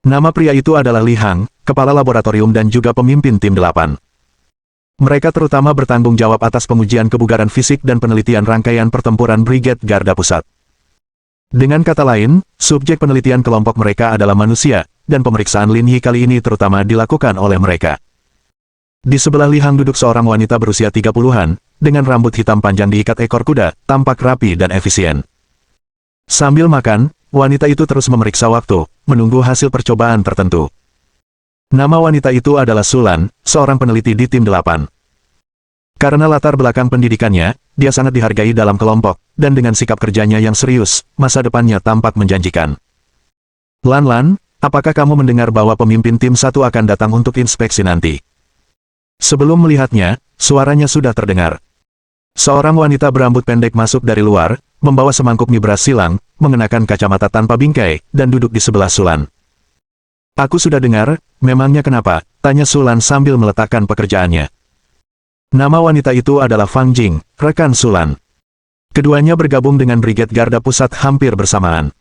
Nama pria itu adalah Li Hang, kepala laboratorium dan juga pemimpin tim 8. Mereka terutama bertanggung jawab atas pengujian kebugaran fisik dan penelitian rangkaian pertempuran Brigade Garda Pusat. Dengan kata lain, subjek penelitian kelompok mereka adalah manusia, dan pemeriksaan Lin Yi kali ini terutama dilakukan oleh mereka. Di sebelah Li Hang duduk seorang wanita berusia 30-an, dengan rambut hitam panjang diikat ekor kuda, tampak rapi dan efisien. Sambil makan, wanita itu terus memeriksa waktu, menunggu hasil percobaan tertentu. Nama wanita itu adalah Sulan, seorang peneliti di tim 8. Karena latar belakang pendidikannya, dia sangat dihargai dalam kelompok, dan dengan sikap kerjanya yang serius, masa depannya tampak menjanjikan. Lan, apakah kamu mendengar bahwa pemimpin tim 1 akan datang untuk inspeksi nanti? Sebelum melihatnya, suaranya sudah terdengar. Seorang wanita berambut pendek masuk dari luar, membawa semangkuk mie beras silang, mengenakan kacamata tanpa bingkai, dan duduk di sebelah Sulan. Aku sudah dengar, memangnya kenapa? Tanya Sulan sambil meletakkan pekerjaannya. Nama wanita itu adalah Fang Jing, rekan Sulan. Keduanya bergabung dengan Brigade Garda Pusat hampir bersamaan.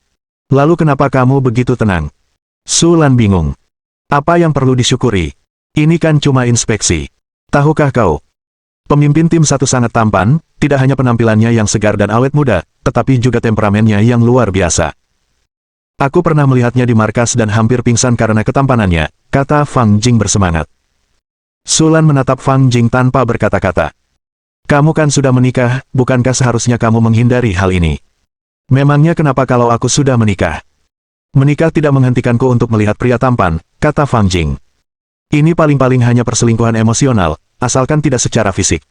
Lalu kenapa kamu begitu tenang? Sulan bingung. Apa yang perlu disyukuri? Ini kan cuma inspeksi. Tahukah kau? Pemimpin tim 1 sangat tampan, tidak hanya penampilannya yang segar dan awet muda, tetapi juga temperamennya yang luar biasa. Aku pernah melihatnya di markas dan hampir pingsan karena ketampanannya, kata Fang Jing bersemangat. Sulan menatap Fang Jing tanpa berkata-kata. Kamu kan sudah menikah, bukankah seharusnya kamu menghindari hal ini? Memangnya kenapa kalau aku sudah menikah? Menikah tidak menghentikanku untuk melihat pria tampan, kata Fang Jing. Ini paling-paling hanya perselingkuhan emosional, asalkan tidak secara fisik.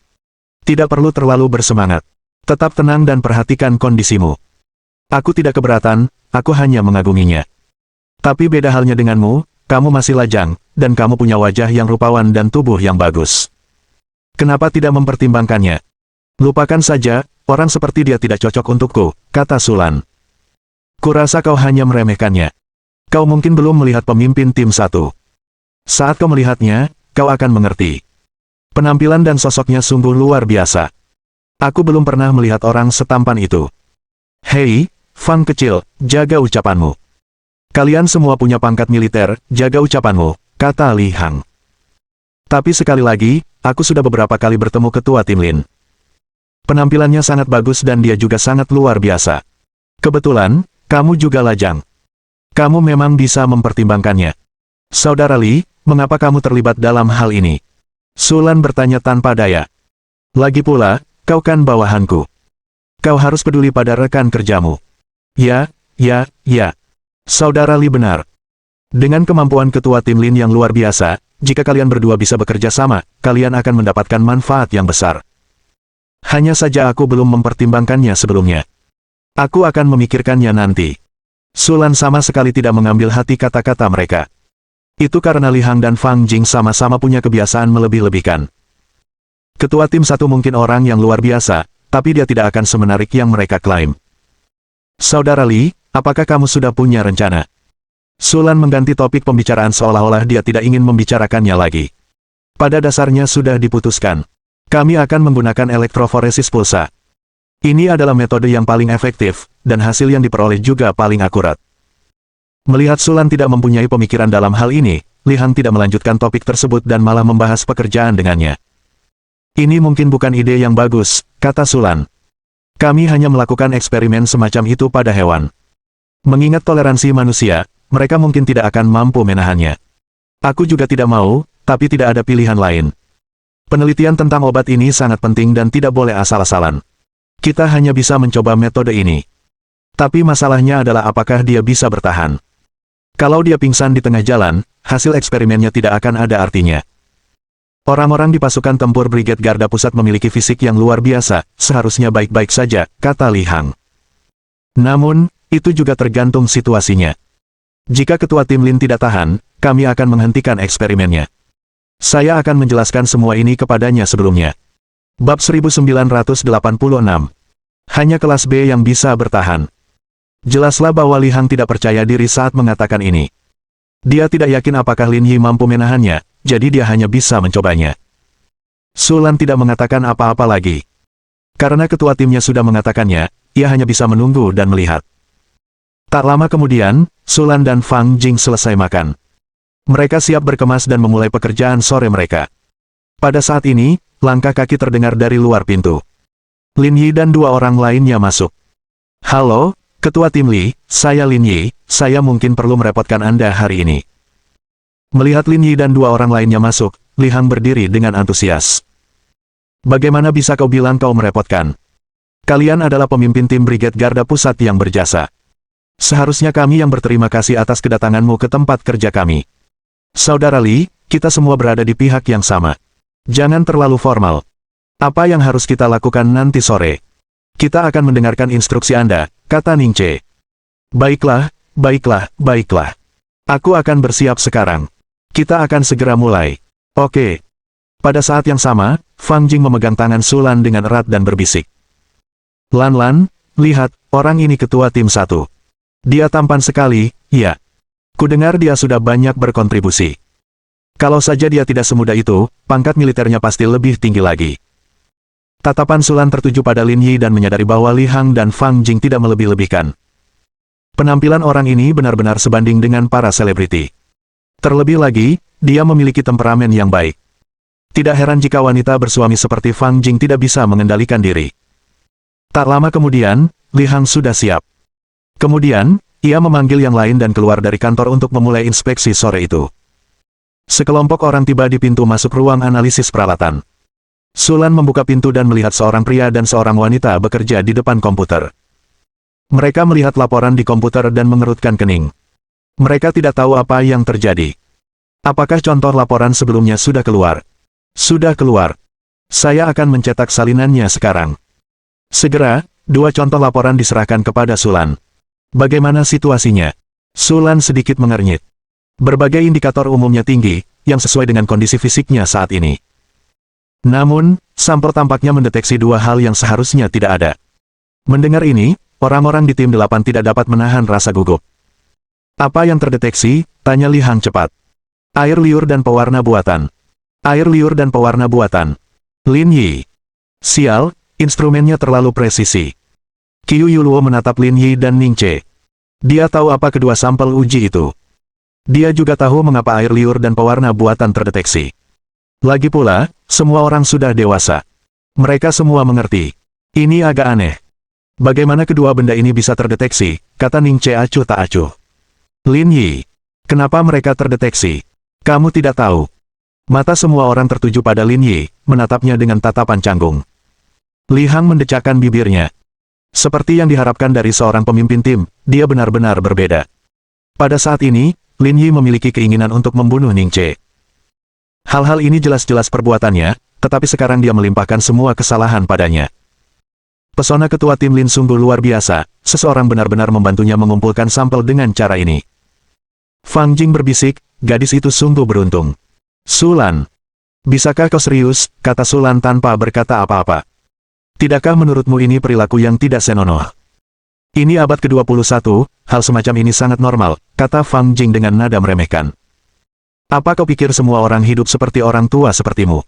Tidak perlu terlalu bersemangat. Tetap tenang dan perhatikan kondisimu. Aku tidak keberatan, aku hanya mengaguminya. Tapi beda halnya denganmu, kamu masih lajang, dan kamu punya wajah yang rupawan dan tubuh yang bagus. Kenapa tidak mempertimbangkannya? Lupakan saja, orang seperti dia tidak cocok untukku, kata Sulan. Kurasa kau hanya meremehkannya. Kau mungkin belum melihat pemimpin tim 1. Saat kau melihatnya, kau akan mengerti. Penampilan dan sosoknya sungguh luar biasa. Aku belum pernah melihat orang setampan itu. Hei, Fang kecil, jaga ucapanmu. Kalian semua punya pangkat militer, jaga ucapanmu, kata Li Hang. Tapi sekali lagi, aku sudah beberapa kali bertemu ketua tim Lin. Penampilannya sangat bagus dan dia juga sangat luar biasa. Kebetulan, kamu juga lajang. Kamu memang bisa mempertimbangkannya. Saudara Li, mengapa kamu terlibat dalam hal ini? Sulan bertanya tanpa daya. Lagi pula, kau kan bawahanku. Kau harus peduli pada rekan kerjamu. Ya. Saudara Li benar. Dengan kemampuan ketua tim Lin yang luar biasa, jika kalian berdua bisa bekerja sama, kalian akan mendapatkan manfaat yang besar. Hanya saja aku belum mempertimbangkannya sebelumnya. Aku akan memikirkannya nanti. Sulan sama sekali tidak mengambil hati kata-kata mereka. Itu karena Li Hang dan Fang Jing sama-sama punya kebiasaan melebih-lebihkan. Ketua tim satu mungkin orang yang luar biasa, tapi dia tidak akan semenarik yang mereka klaim. Saudara Li, apakah kamu sudah punya rencana? Sulan mengganti topik pembicaraan seolah-olah dia tidak ingin membicarakannya lagi. Pada dasarnya sudah diputuskan. Kami akan menggunakan elektroforesis pulsa. Ini adalah metode yang paling efektif, dan hasil yang diperoleh juga paling akurat. Melihat Sulan tidak mempunyai pemikiran dalam hal ini, Li Hang tidak melanjutkan topik tersebut dan malah membahas pekerjaan dengannya. Ini mungkin bukan ide yang bagus, kata Sulan. Kami hanya melakukan eksperimen semacam itu pada hewan. Mengingat toleransi manusia, mereka mungkin tidak akan mampu menahannya. Aku juga tidak mau, tapi tidak ada pilihan lain. Penelitian tentang obat ini sangat penting dan tidak boleh asal-asalan. Kita hanya bisa mencoba metode ini. Tapi masalahnya adalah apakah dia bisa bertahan. Kalau dia pingsan di tengah jalan, hasil eksperimennya tidak akan ada artinya. Orang-orang di pasukan tempur Brigade Garda Pusat memiliki fisik yang luar biasa, seharusnya baik-baik saja, kata Li Hang. Namun, itu juga tergantung situasinya. Jika ketua tim Lin tidak tahan, kami akan menghentikan eksperimennya. Saya akan menjelaskan semua ini kepadanya sebelumnya. Bab 1986. Hanya kelas B yang bisa bertahan. Jelaslah bahwa Li Hang tidak percaya diri saat mengatakan ini. Dia tidak yakin apakah Lin Yi mampu menahannya, jadi dia hanya bisa mencobanya. Sulan tidak mengatakan apa-apa lagi. Karena ketua timnya sudah mengatakannya, ia hanya bisa menunggu dan melihat. Tak lama kemudian, Sulan dan Fang Jing selesai makan. Mereka siap berkemas dan memulai pekerjaan sore mereka. Pada saat ini, langkah kaki terdengar dari luar pintu. Lin Yi dan dua orang lainnya masuk. Halo, Ketua Tim Li, saya Lin Yi, saya mungkin perlu merepotkan Anda hari ini. Melihat Lin Yi dan dua orang lainnya masuk, Li Hang berdiri dengan antusias. Bagaimana bisa kau bilang kau merepotkan? Kalian adalah pemimpin tim Brigade Garda Pusat yang berjasa. Seharusnya kami yang berterima kasih atas kedatanganmu ke tempat kerja kami. Saudara Li, kita semua berada di pihak yang sama. Jangan terlalu formal. Apa yang harus kita lakukan nanti sore? Kita akan mendengarkan instruksi Anda, kata Ning Che. Baiklah. Aku akan bersiap sekarang. Kita akan segera mulai. Oke. Pada saat yang sama, Fang Jing memegang tangan Sulan dengan erat dan berbisik. Lan, lihat, orang ini ketua tim 1. Dia tampan sekali, ya. Kudengar dia sudah banyak berkontribusi. Kalau saja dia tidak semudah itu, pangkat militernya pasti lebih tinggi lagi. Tatapan Sulan tertuju pada Lin Yi dan menyadari bahwa Li Hang dan Fang Jing tidak melebih-lebihkan. Penampilan orang ini benar-benar sebanding dengan para selebriti. Terlebih lagi, dia memiliki temperamen yang baik. Tidak heran jika wanita bersuami seperti Fang Jing tidak bisa mengendalikan diri. Tak lama kemudian, Li Hang sudah siap. Kemudian, ia memanggil yang lain dan keluar dari kantor untuk memulai inspeksi sore itu. Sekelompok orang tiba di pintu masuk ruang analisis peralatan. Sulan membuka pintu dan melihat seorang pria dan seorang wanita bekerja di depan komputer. Mereka melihat laporan di komputer dan mengerutkan kening. Mereka tidak tahu apa yang terjadi. Apakah contoh laporan sebelumnya sudah keluar? Sudah keluar. Saya akan mencetak salinannya sekarang. Segera, 2 contoh laporan diserahkan kepada Sulan. Bagaimana situasinya? Sulan sedikit mengernyit. Berbagai indikator umumnya tinggi, yang sesuai dengan kondisi fisiknya saat ini. Namun, sampel tampaknya mendeteksi 2 hal yang seharusnya tidak ada. Mendengar ini, orang-orang di tim 8 tidak dapat menahan rasa gugup. Apa yang terdeteksi? Tanya Li Hang cepat. Air liur dan pewarna buatan. Air liur dan pewarna buatan. Lin Yi. Sial, instrumennya terlalu presisi. Qiu Yuluo menatap Lin Yi dan Ning Che. Dia tahu apa kedua sampel uji itu. Dia juga tahu mengapa air liur dan pewarna buatan terdeteksi. Lagi pula, semua orang sudah dewasa. Mereka semua mengerti. Ini agak aneh. Bagaimana kedua benda ini bisa terdeteksi, kata Ning Che acuh tak acuh. Lin Yi. Kenapa mereka terdeteksi? Kamu tidak tahu. Mata semua orang tertuju pada Lin Yi, menatapnya dengan tatapan canggung. Li Hang mendecakkan bibirnya. Seperti yang diharapkan dari seorang pemimpin tim, dia benar-benar berbeda. Pada saat ini, Lin Yi memiliki keinginan untuk membunuh Ning Che. Hal-hal ini jelas-jelas perbuatannya, tetapi sekarang dia melimpahkan semua kesalahan padanya. Pesona ketua tim Lin sungguh luar biasa, seseorang benar-benar membantunya mengumpulkan sampel dengan cara ini. Fang Jing berbisik, gadis itu sungguh beruntung. Sulan. Bisakah kau serius, kata Sulan tanpa berkata apa-apa. Tidakkah menurutmu ini perilaku yang tidak senonoh? Ini abad ke-21, hal semacam ini sangat normal, kata Fang Jing dengan nada meremehkan. Apa kau pikir semua orang hidup seperti orang tua sepertimu?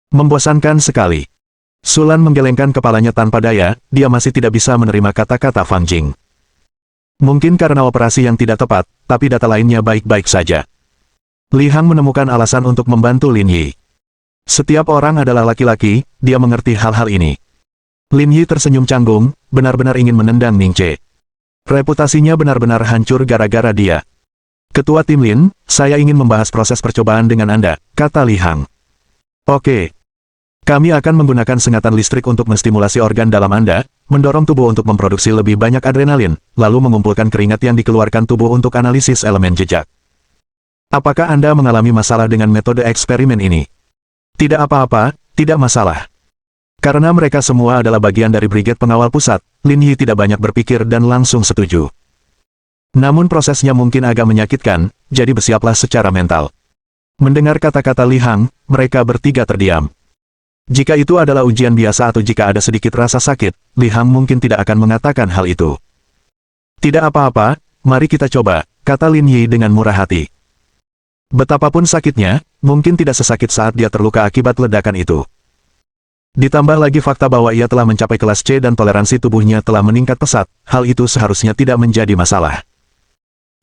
Membosankan sekali. Sulan menggelengkan kepalanya tanpa daya, dia masih tidak bisa menerima kata-kata Fang Jing. Mungkin karena operasi yang tidak tepat, tapi data lainnya baik-baik saja. Li Hang menemukan alasan untuk membantu Lin Yi. Setiap orang adalah laki-laki, dia mengerti hal-hal ini. Lin Yi tersenyum canggung, benar-benar ingin menendang Ning Che. Reputasinya benar-benar hancur gara-gara dia. Ketua tim Lin, saya ingin membahas proses percobaan dengan Anda, kata Li Hang. Oke. Kami akan menggunakan sengatan listrik untuk menstimulasi organ dalam Anda, mendorong tubuh untuk memproduksi lebih banyak adrenalin, lalu mengumpulkan keringat yang dikeluarkan tubuh untuk analisis elemen jejak. Apakah Anda mengalami masalah dengan metode eksperimen ini? Tidak apa-apa, tidak masalah. Karena mereka semua adalah bagian dari Brigade Pengawal Pusat, Lin Yi tidak banyak berpikir dan langsung setuju. Namun prosesnya mungkin agak menyakitkan, jadi bersiaplah secara mental. Mendengar kata-kata Li Hang, mereka bertiga terdiam. Jika itu adalah ujian biasa atau jika ada sedikit rasa sakit, Li Hang mungkin tidak akan mengatakan hal itu. Tidak apa-apa, mari kita coba, kata Lin Yi dengan murah hati. Betapapun sakitnya, mungkin tidak sesakit saat dia terluka akibat ledakan itu. Ditambah lagi fakta bahwa ia telah mencapai kelas C dan toleransi tubuhnya telah meningkat pesat, hal itu seharusnya tidak menjadi masalah.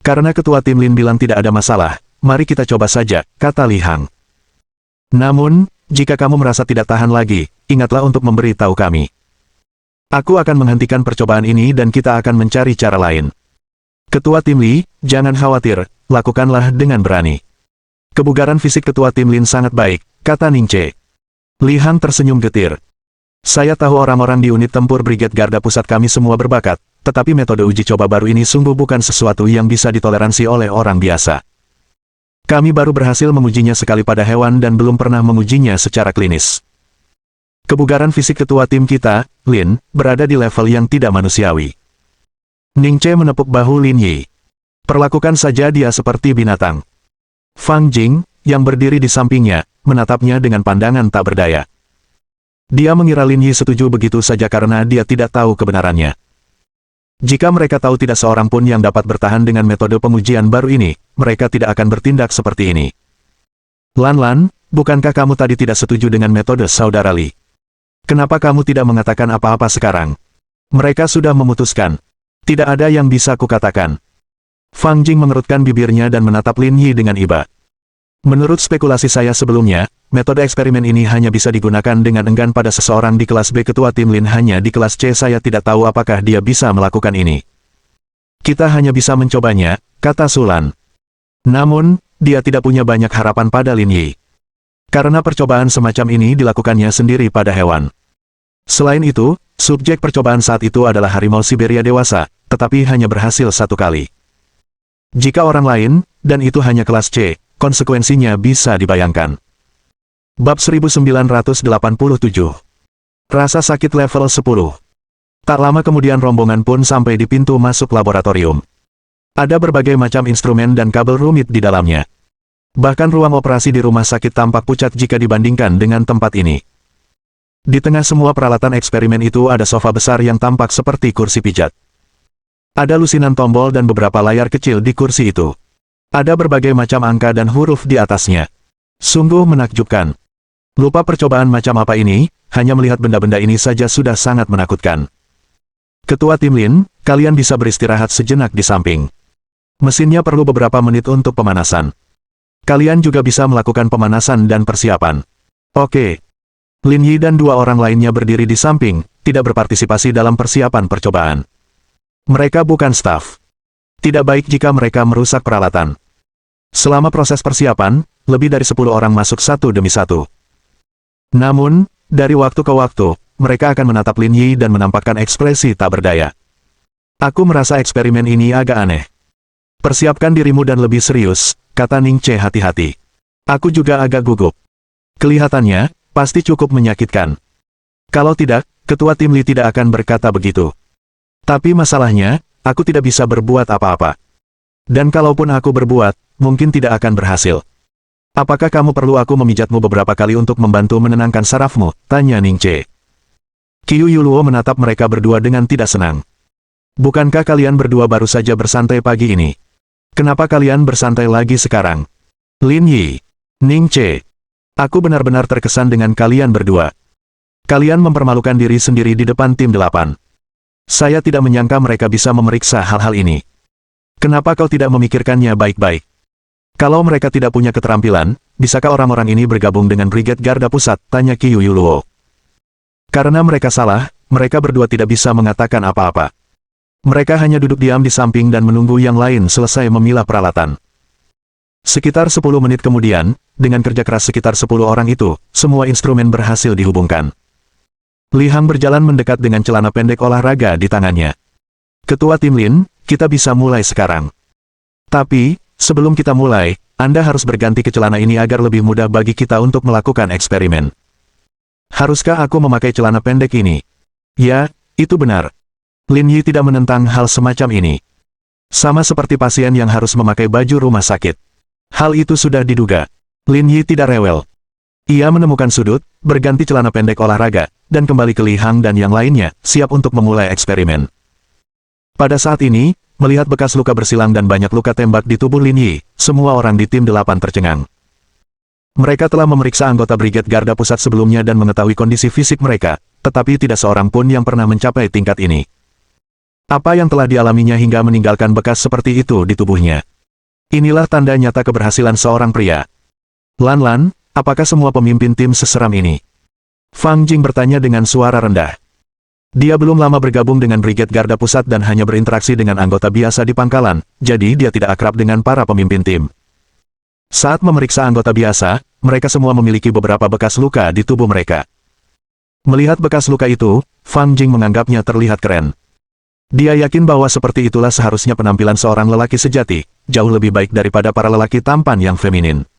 Karena ketua tim Lin bilang tidak ada masalah, mari kita coba saja, kata Li Hang. Namun, jika kamu merasa tidak tahan lagi, ingatlah untuk memberi tahu kami. Aku akan menghentikan percobaan ini dan kita akan mencari cara lain. Ketua tim Li, jangan khawatir, lakukanlah dengan berani. Kebugaran fisik ketua tim Lin sangat baik, kata Ning Che. Li Hang tersenyum getir. Saya tahu orang-orang di unit tempur Brigade Garda Pusat kami semua berbakat, tetapi metode uji coba baru ini sungguh bukan sesuatu yang bisa ditoleransi oleh orang biasa. Kami baru berhasil mengujinya sekali pada hewan dan belum pernah mengujinya secara klinis. Kebugaran fisik ketua tim kita, Lin, berada di level yang tidak manusiawi. Ning Che menepuk bahu Lin Yi. Perlakukan saja dia seperti binatang. Fang Jing, yang berdiri di sampingnya, menatapnya dengan pandangan tak berdaya. Dia mengira Lin Yi setuju begitu saja karena dia tidak tahu kebenarannya. Jika mereka tahu tidak seorang pun yang dapat bertahan dengan metode pengujian baru ini, mereka tidak akan bertindak seperti ini. Lan, bukankah kamu tadi tidak setuju dengan metode saudara Li? Kenapa kamu tidak mengatakan apa-apa sekarang? Mereka sudah memutuskan. Tidak ada yang bisa kukatakan. Fang Jing mengerutkan bibirnya dan menatap Lin Yi dengan iba. Menurut spekulasi saya sebelumnya, metode eksperimen ini hanya bisa digunakan dengan enggan pada seseorang di kelas B. Ketua tim Lin hanya di kelas C. Saya tidak tahu apakah dia bisa melakukan ini. Kita hanya bisa mencobanya, kata Sulan. Namun, dia tidak punya banyak harapan pada Lin Yi. Karena percobaan semacam ini dilakukannya sendiri pada hewan. Selain itu, subjek percobaan saat itu adalah harimau Siberia dewasa, tetapi hanya berhasil satu kali. Jika orang lain, dan itu hanya kelas C, konsekuensinya bisa dibayangkan. Bab 1987. Rasa sakit level 10. Tak lama kemudian rombongan pun sampai di pintu masuk laboratorium. Ada berbagai macam instrumen dan kabel rumit di dalamnya. Bahkan ruang operasi di rumah sakit tampak pucat jika dibandingkan dengan tempat ini. Di tengah semua peralatan eksperimen itu ada sofa besar yang tampak seperti kursi pijat. Ada lusinan tombol dan beberapa layar kecil di kursi itu. Ada berbagai macam angka dan huruf di atasnya. Sungguh menakjubkan. Lupa percobaan macam apa ini, hanya melihat benda-benda ini saja sudah sangat menakutkan. Ketua tim Lin, kalian bisa beristirahat sejenak di samping. Mesinnya perlu beberapa menit untuk pemanasan. Kalian juga bisa melakukan pemanasan dan persiapan. Oke. Lin Yi dan dua orang lainnya berdiri di samping, tidak berpartisipasi dalam persiapan percobaan. Mereka bukan staf. Tidak baik jika mereka merusak peralatan. Selama proses persiapan, lebih dari 10 orang masuk satu demi satu. Namun, dari waktu ke waktu, mereka akan menatap Lin Yi dan menampakkan ekspresi tak berdaya. Aku merasa eksperimen ini agak aneh. Persiapkan dirimu dan lebih serius, kata Ning Ce hati-hati. Aku juga agak gugup. Kelihatannya, pasti cukup menyakitkan. Kalau tidak, ketua tim Li tidak akan berkata begitu. Tapi masalahnya, aku tidak bisa berbuat apa-apa. Dan kalaupun aku berbuat, mungkin tidak akan berhasil. Apakah kamu perlu aku memijatmu beberapa kali untuk membantu menenangkan sarafmu? Tanya Ning Ce. Qiu Yuluo menatap mereka berdua dengan tidak senang. Bukankah kalian berdua baru saja bersantai pagi ini? Kenapa kalian bersantai lagi sekarang? Lin Yi, Ning Ce, aku benar-benar terkesan dengan kalian berdua. Kalian mempermalukan diri sendiri di depan tim 8. Saya tidak menyangka mereka bisa memeriksa hal-hal ini. Kenapa kau tidak memikirkannya baik-baik? Kalau mereka tidak punya keterampilan, bisakah orang-orang ini bergabung dengan Brigade Garda Pusat? Tanya Qiu Yuluo. Karena mereka salah, mereka berdua tidak bisa mengatakan apa-apa. Mereka hanya duduk diam di samping dan menunggu yang lain selesai memilah peralatan. Sekitar 10 menit kemudian, dengan kerja keras sekitar 10 orang itu, semua instrumen berhasil dihubungkan. Li Hang berjalan mendekat dengan celana pendek olahraga di tangannya. Ketua tim Lin, kita bisa mulai sekarang. Tapi, sebelum kita mulai, Anda harus berganti ke celana ini agar lebih mudah bagi kita untuk melakukan eksperimen. Haruskah aku memakai celana pendek ini? Ya, itu benar. Lin Yi tidak menentang hal semacam ini. Sama seperti pasien yang harus memakai baju rumah sakit. Hal itu sudah diduga. Lin Yi tidak rewel. Ia menemukan sudut, berganti celana pendek olahraga, dan kembali ke Li Hang dan yang lainnya, siap untuk memulai eksperimen. Pada saat ini, melihat bekas luka bersilang dan banyak luka tembak di tubuh Lin Yi, semua orang di tim 8 tercengang. Mereka telah memeriksa anggota Brigade Garda Pusat sebelumnya dan mengetahui kondisi fisik mereka, tetapi tidak seorang pun yang pernah mencapai tingkat ini. Apa yang telah dialaminya hingga meninggalkan bekas seperti itu di tubuhnya? Inilah tanda nyata keberhasilan seorang pria. Lan, apakah semua pemimpin tim seseram ini? Fang Jing bertanya dengan suara rendah. Dia belum lama bergabung dengan Brigade Garda Pusat dan hanya berinteraksi dengan anggota biasa di pangkalan, jadi dia tidak akrab dengan para pemimpin tim. Saat memeriksa anggota biasa, mereka semua memiliki beberapa bekas luka di tubuh mereka. Melihat bekas luka itu, Fang Jing menganggapnya terlihat keren. Dia yakin bahwa seperti itulah seharusnya penampilan seorang lelaki sejati, jauh lebih baik daripada para lelaki tampan yang feminin.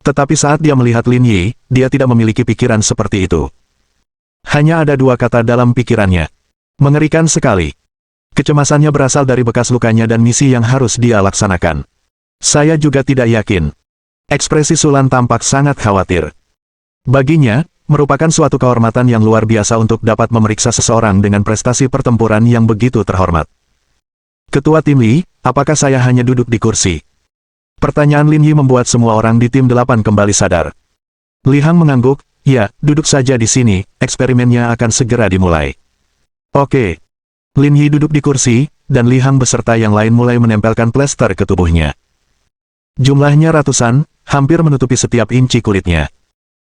Tetapi saat dia melihat Lin Yi, dia tidak memiliki pikiran seperti itu. Hanya ada dua kata dalam pikirannya. Mengerikan sekali. Kecemasannya berasal dari bekas lukanya dan misi yang harus dia laksanakan. Saya juga tidak yakin. Ekspresi Sulan tampak sangat khawatir. Baginya, merupakan suatu kehormatan yang luar biasa untuk dapat memeriksa seseorang dengan prestasi pertempuran yang begitu terhormat. Ketua tim Li, apakah saya hanya duduk di kursi? Pertanyaan Lin Yi membuat semua orang di tim 8 kembali sadar. Li Hang mengangguk, ya, duduk saja di sini, eksperimennya akan segera dimulai. Oke. Lin Yi duduk di kursi, dan Li Hang beserta yang lain mulai menempelkan plester ke tubuhnya. Jumlahnya ratusan, hampir menutupi setiap inci kulitnya.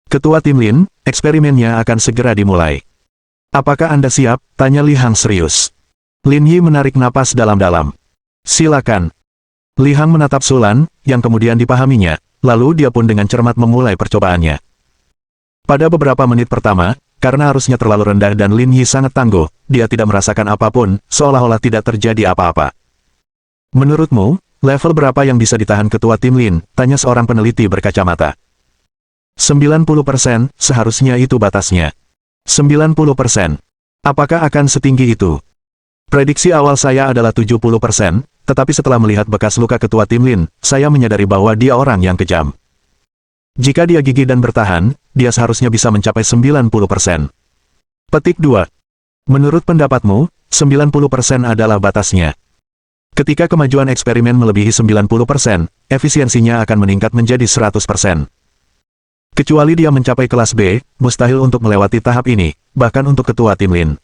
Ketua tim Lin, eksperimennya akan segera dimulai. Apakah Anda siap? Tanya Li Hang serius. Lin Yi menarik napas dalam-dalam. Silakan. Li Hang menatap Sulan, yang kemudian dipahaminya, lalu dia pun dengan cermat memulai percobaannya. Pada beberapa menit pertama, karena arusnya terlalu rendah dan Lin Yi sangat tangguh, dia tidak merasakan apapun, seolah-olah tidak terjadi apa-apa. Menurutmu, level berapa yang bisa ditahan ketua tim Lin? Tanya seorang peneliti berkacamata. 90%, seharusnya itu batasnya. 90%. Apakah akan setinggi itu? Prediksi awal saya adalah 70%, tetapi setelah melihat bekas luka ketua tim Lin, saya menyadari bahwa dia orang yang kejam. Jika dia gigih dan bertahan, dia seharusnya bisa mencapai 90%. Petik 2. Menurut pendapatmu, 90% adalah batasnya. Ketika kemajuan eksperimen melebihi 90%, efisiensinya akan meningkat menjadi 100%. Kecuali dia mencapai kelas B, mustahil untuk melewati tahap ini, bahkan untuk ketua tim Lin.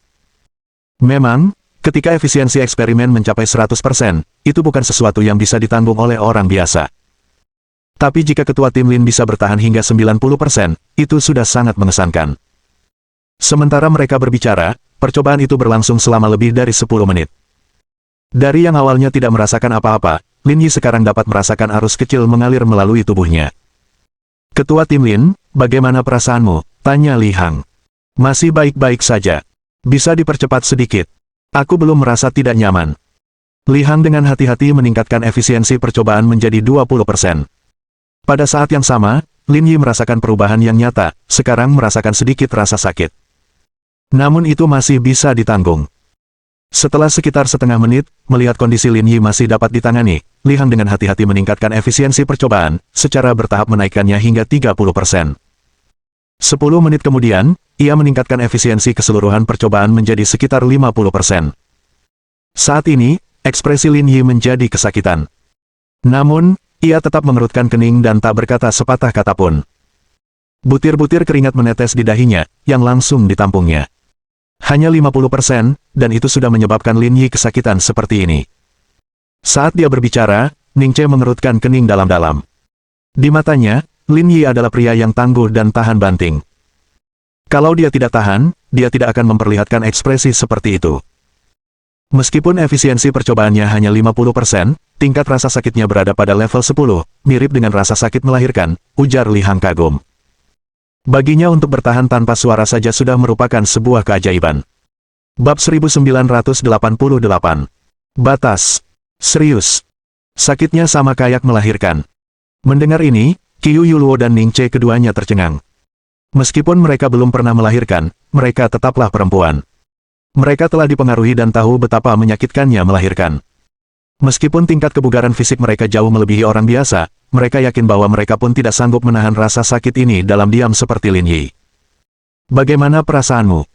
Memang, ketika efisiensi eksperimen mencapai 100%, itu bukan sesuatu yang bisa ditanggung oleh orang biasa. Tapi jika ketua tim Lin bisa bertahan hingga 90%, itu sudah sangat mengesankan. Sementara mereka berbicara, percobaan itu berlangsung selama lebih dari 10 menit. Dari yang awalnya tidak merasakan apa-apa, Lin Yi sekarang dapat merasakan arus kecil mengalir melalui tubuhnya. Ketua tim Lin, bagaimana perasaanmu? Tanya Li Hang. Masih baik-baik saja. Bisa dipercepat sedikit. Aku belum merasa tidak nyaman. Li Hang dengan hati-hati meningkatkan efisiensi percobaan menjadi 20%. Pada saat yang sama, Lin Yi merasakan perubahan yang nyata, sekarang merasakan sedikit rasa sakit. Namun itu masih bisa ditanggung. Setelah sekitar setengah menit, melihat kondisi Lin Yi masih dapat ditangani, Li Hang dengan hati-hati meningkatkan efisiensi percobaan, secara bertahap menaikkannya hingga 30%. 10 menit kemudian, ia meningkatkan efisiensi keseluruhan percobaan menjadi sekitar 50%. Saat ini, ekspresi Lin Yi menjadi kesakitan. Namun, ia tetap mengerutkan kening dan tak berkata sepatah kata pun. Butir-butir keringat menetes di dahinya, yang langsung ditampungnya. Hanya 50%, dan itu sudah menyebabkan Lin Yi kesakitan seperti ini. Saat dia berbicara, Ning Che mengerutkan kening dalam-dalam. Di matanya, Lin Yi adalah pria yang tangguh dan tahan banting. Kalau dia tidak tahan, dia tidak akan memperlihatkan ekspresi seperti itu. Meskipun efisiensi percobaannya hanya 50%, tingkat rasa sakitnya berada pada level 10, mirip dengan rasa sakit melahirkan, ujar Li Hang kagum. Baginya untuk bertahan tanpa suara saja sudah merupakan sebuah keajaiban. Bab 1988. Batas. Serius. Sakitnya sama kayak melahirkan. Mendengar ini, Qiu Yuluo dan Ning Che keduanya tercengang. Meskipun mereka belum pernah melahirkan, mereka tetaplah perempuan. Mereka telah dipengaruhi dan tahu betapa menyakitkannya melahirkan. Meskipun tingkat kebugaran fisik mereka jauh melebihi orang biasa, mereka yakin bahwa mereka pun tidak sanggup menahan rasa sakit ini dalam diam seperti Lin Yi. Bagaimana perasaanmu?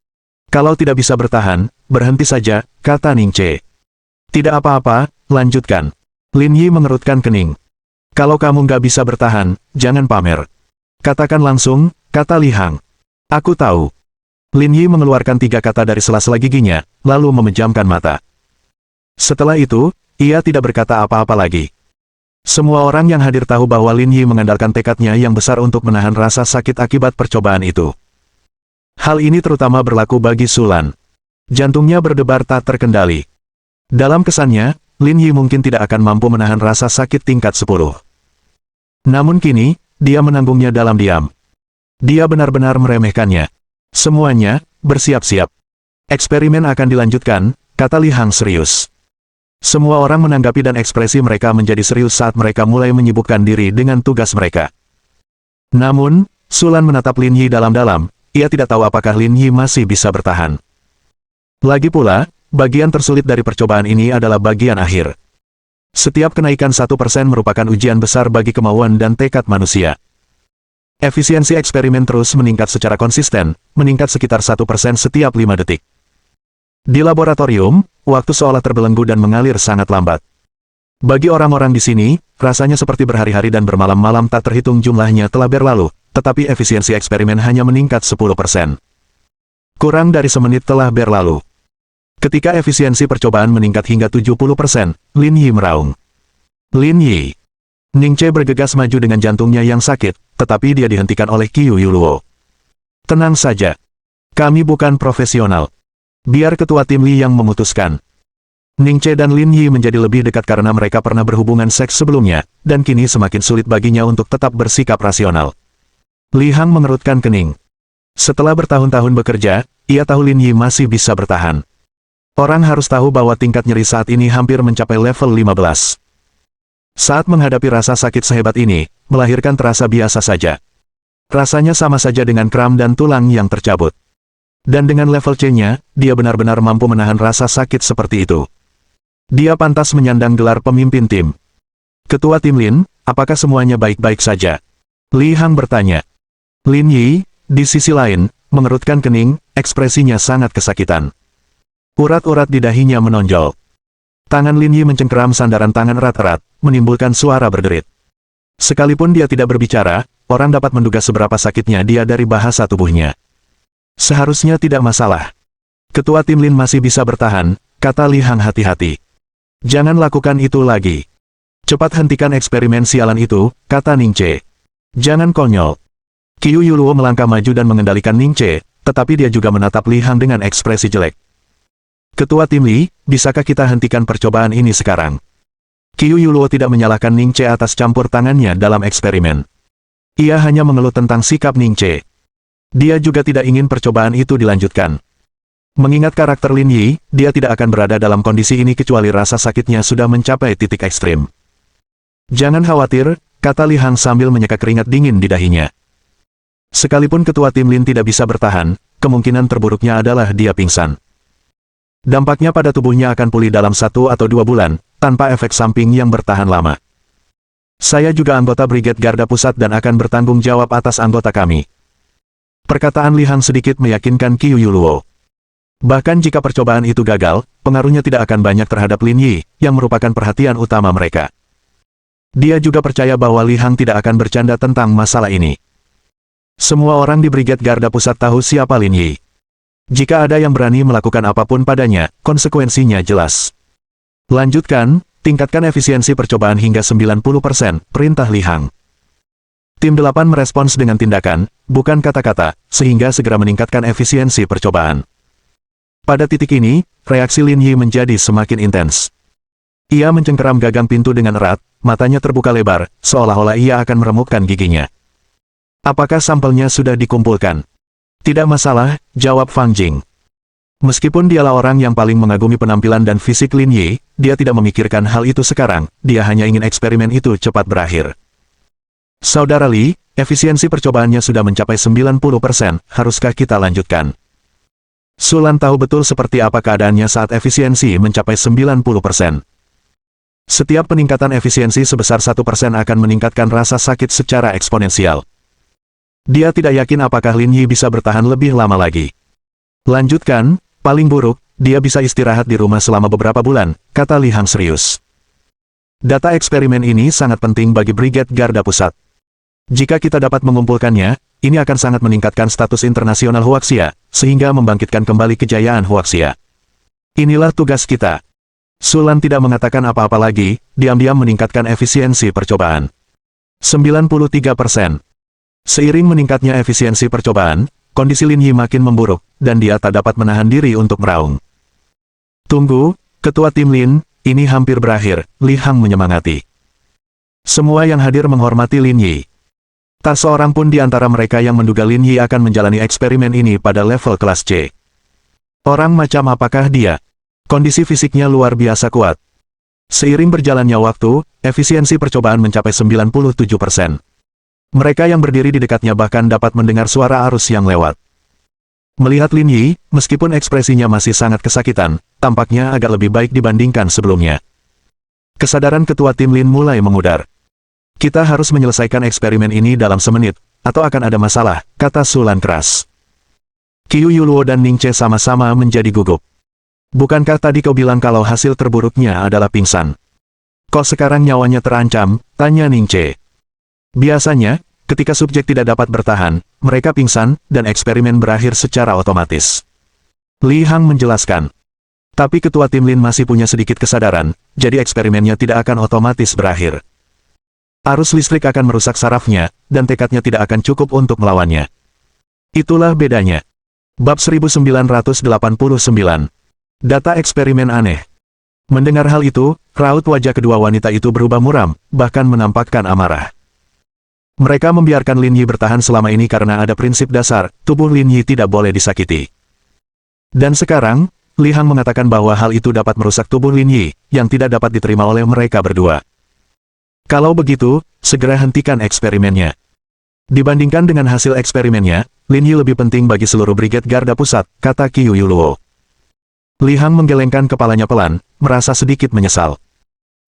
Kalau tidak bisa bertahan, berhenti saja, kata Ning Che. Tidak apa-apa, lanjutkan. Lin Yi mengerutkan kening. Kalau kamu nggak bisa bertahan, jangan pamer. Katakan langsung, kata Li Hang. Aku tahu. Lin Yi mengeluarkan 3 kata dari sela-sela giginya, lalu memejamkan mata. Setelah itu, ia tidak berkata apa-apa lagi. Semua orang yang hadir tahu bahwa Lin Yi mengandalkan tekadnya yang besar untuk menahan rasa sakit akibat percobaan itu. Hal ini terutama berlaku bagi Sulan. Jantungnya berdebar tak terkendali. Dalam kesannya, Lin Yi mungkin tidak akan mampu menahan rasa sakit tingkat 10. Namun kini, dia menanggungnya dalam diam. Dia benar-benar meremehkannya. Semuanya, bersiap-siap. Eksperimen akan dilanjutkan, kata Li Hang serius. Semua orang menanggapi dan ekspresi mereka menjadi serius saat mereka mulai menyibukkan diri dengan tugas mereka. Namun, Sulan menatap Lin Yi dalam-dalam, ia tidak tahu apakah Lin Yi masih bisa bertahan. Lagi pula, bagian tersulit dari percobaan ini adalah bagian akhir. Setiap kenaikan 1% merupakan ujian besar bagi kemauan dan tekad manusia. Efisiensi eksperimen terus meningkat secara konsisten, meningkat sekitar 1% setiap 5 detik. Di laboratorium, waktu seolah terbelenggu dan mengalir sangat lambat. Bagi orang-orang di sini, rasanya seperti berhari-hari dan bermalam-malam tak terhitung jumlahnya telah berlalu, tetapi efisiensi eksperimen hanya meningkat 10%. Kurang dari semenit telah berlalu. Ketika efisiensi percobaan meningkat hingga 70%, Lin Yi meraung. Lin Yi. Ning Che bergegas maju dengan jantungnya yang sakit, tetapi dia dihentikan oleh Qiu Yuluo. Tenang saja. Kami bukan profesional. Biar ketua tim Li yang memutuskan. Ning Che dan Lin Yi menjadi lebih dekat karena mereka pernah berhubungan seks sebelumnya, dan kini semakin sulit baginya untuk tetap bersikap rasional. Li Hang mengerutkan kening. Setelah bertahun-tahun bekerja, ia tahu Lin Yi masih bisa bertahan. Orang harus tahu bahwa tingkat nyeri saat ini hampir mencapai level 15. Saat menghadapi rasa sakit sehebat ini, melahirkan terasa biasa saja. Rasanya sama saja dengan kram dan tulang yang tercabut. Dan dengan level C-nya, dia benar-benar mampu menahan rasa sakit seperti itu. Dia pantas menyandang gelar pemimpin tim. Ketua tim Lin, apakah semuanya baik-baik saja? Li Hang bertanya. Lin Yi, di sisi lain, mengerutkan kening, ekspresinya sangat kesakitan. Urat-urat di dahinya menonjol. Tangan Lin Yi mencengkeram sandaran tangan erat-erat, menimbulkan suara berderit. Sekalipun dia tidak berbicara, orang dapat menduga seberapa sakitnya dia dari bahasa tubuhnya. Seharusnya tidak masalah. Ketua tim Lin masih bisa bertahan, kata Li Hang hati-hati. Jangan lakukan itu lagi. Cepat hentikan eksperimen sialan itu, kata Ning Che. Jangan konyol. Qiu Yuluo melangkah maju dan mengendalikan Ning Che, tetapi dia juga menatap Li Hang dengan ekspresi jelek. Ketua tim Li, bisakah kita hentikan percobaan ini sekarang? Qiu Yuluo tidak menyalahkan Ning Che atas campur tangannya dalam eksperimen. Ia hanya mengeluh tentang sikap Ning Che. Dia juga tidak ingin percobaan itu dilanjutkan. Mengingat karakter Lin Yi, dia tidak akan berada dalam kondisi ini kecuali rasa sakitnya sudah mencapai titik ekstrim. Jangan khawatir, kata Li Hang sambil menyeka keringat dingin di dahinya. Sekalipun ketua tim Lin tidak bisa bertahan, kemungkinan terburuknya adalah dia pingsan. Dampaknya pada tubuhnya akan pulih dalam 1 atau 2 bulan, tanpa efek samping yang bertahan lama. Saya juga anggota Brigade Garda Pusat dan akan bertanggung jawab atas anggota kami. Perkataan Li Hang sedikit meyakinkan Qiu Yuluo. Bahkan jika percobaan itu gagal, pengaruhnya tidak akan banyak terhadap Lin Yi, yang merupakan perhatian utama mereka. Dia juga percaya bahwa Li Hang tidak akan bercanda tentang masalah ini. Semua orang di Brigade Garda Pusat tahu siapa Lin Yi. Jika ada yang berani melakukan apapun padanya, konsekuensinya jelas. Lanjutkan, tingkatkan efisiensi percobaan hingga 90%, perintah Li Hang. Tim 8 merespons dengan tindakan, bukan kata-kata, sehingga segera meningkatkan efisiensi percobaan. Pada titik ini, reaksi Lin Yi menjadi semakin intens. Ia mencengkeram gagang pintu dengan erat, matanya terbuka lebar, seolah-olah ia akan meremukkan giginya. Apakah sampelnya sudah dikumpulkan? Tidak masalah, jawab Fang Jing. Meskipun dialah orang yang paling mengagumi penampilan dan fisik Lin Yi, dia tidak memikirkan hal itu sekarang, dia hanya ingin eksperimen itu cepat berakhir. Saudara Li, efisiensi percobaannya sudah mencapai 90%, haruskah kita lanjutkan? Sulan tahu betul seperti apa keadaannya saat efisiensi mencapai 90%. Setiap peningkatan efisiensi sebesar 1% akan meningkatkan rasa sakit secara eksponensial. Dia tidak yakin apakah Lin Yi bisa bertahan lebih lama lagi. Lanjutkan, paling buruk, dia bisa istirahat di rumah selama beberapa bulan, kata Li Hang serius. Data eksperimen ini sangat penting bagi Brigade Garda Pusat. Jika kita dapat mengumpulkannya, ini akan sangat meningkatkan status internasional Huaxia, sehingga membangkitkan kembali kejayaan Huaxia. Inilah tugas kita. Sulan tidak mengatakan apa-apa lagi, diam-diam meningkatkan efisiensi percobaan. 93%. Seiring meningkatnya efisiensi percobaan, kondisi Lin Yi makin memburuk, dan dia tak dapat menahan diri untuk meraung. Tunggu, ketua tim Lin, ini hampir berakhir, Li Hang menyemangati. Semua yang hadir menghormati Lin Yi. Tak seorang pun di antara mereka yang menduga Lin Yi akan menjalani eksperimen ini pada level kelas C. Orang macam apakah dia? Kondisi fisiknya luar biasa kuat. Seiring berjalannya waktu, efisiensi percobaan mencapai 97%. Mereka yang berdiri di dekatnya bahkan dapat mendengar suara arus yang lewat. Melihat Lin Yi, meskipun ekspresinya masih sangat kesakitan, tampaknya agak lebih baik dibandingkan sebelumnya. Kesadaran ketua tim Lin mulai memudar. Kita harus menyelesaikan eksperimen ini dalam semenit, atau akan ada masalah, kata Sulan keras. Qiu Yuluo dan Ning Che sama-sama menjadi gugup. Bukankah tadi kau bilang kalau hasil terburuknya adalah pingsan? Kok sekarang nyawanya terancam? Tanya Ning Che. Biasanya, ketika subjek tidak dapat bertahan, mereka pingsan, dan eksperimen berakhir secara otomatis. Li Hang menjelaskan. Tapi ketua tim Lin masih punya sedikit kesadaran, jadi eksperimennya tidak akan otomatis berakhir. Arus listrik akan merusak sarafnya, dan tekadnya tidak akan cukup untuk melawannya. Itulah bedanya. Bab 1989. Data eksperimen aneh. Mendengar hal itu, raut wajah kedua wanita itu berubah muram, bahkan menampakkan amarah. Mereka membiarkan Lin Yi bertahan selama ini karena ada prinsip dasar, tubuh Lin Yi tidak boleh disakiti. Dan sekarang, Li Hang mengatakan bahwa hal itu dapat merusak tubuh Lin Yi, yang tidak dapat diterima oleh mereka berdua. Kalau begitu, segera hentikan eksperimennya. Dibandingkan dengan hasil eksperimennya, Lin Yi lebih penting bagi seluruh Brigade Garda Pusat, kata Qiu Yuluo. Li Hang menggelengkan kepalanya pelan, merasa sedikit menyesal.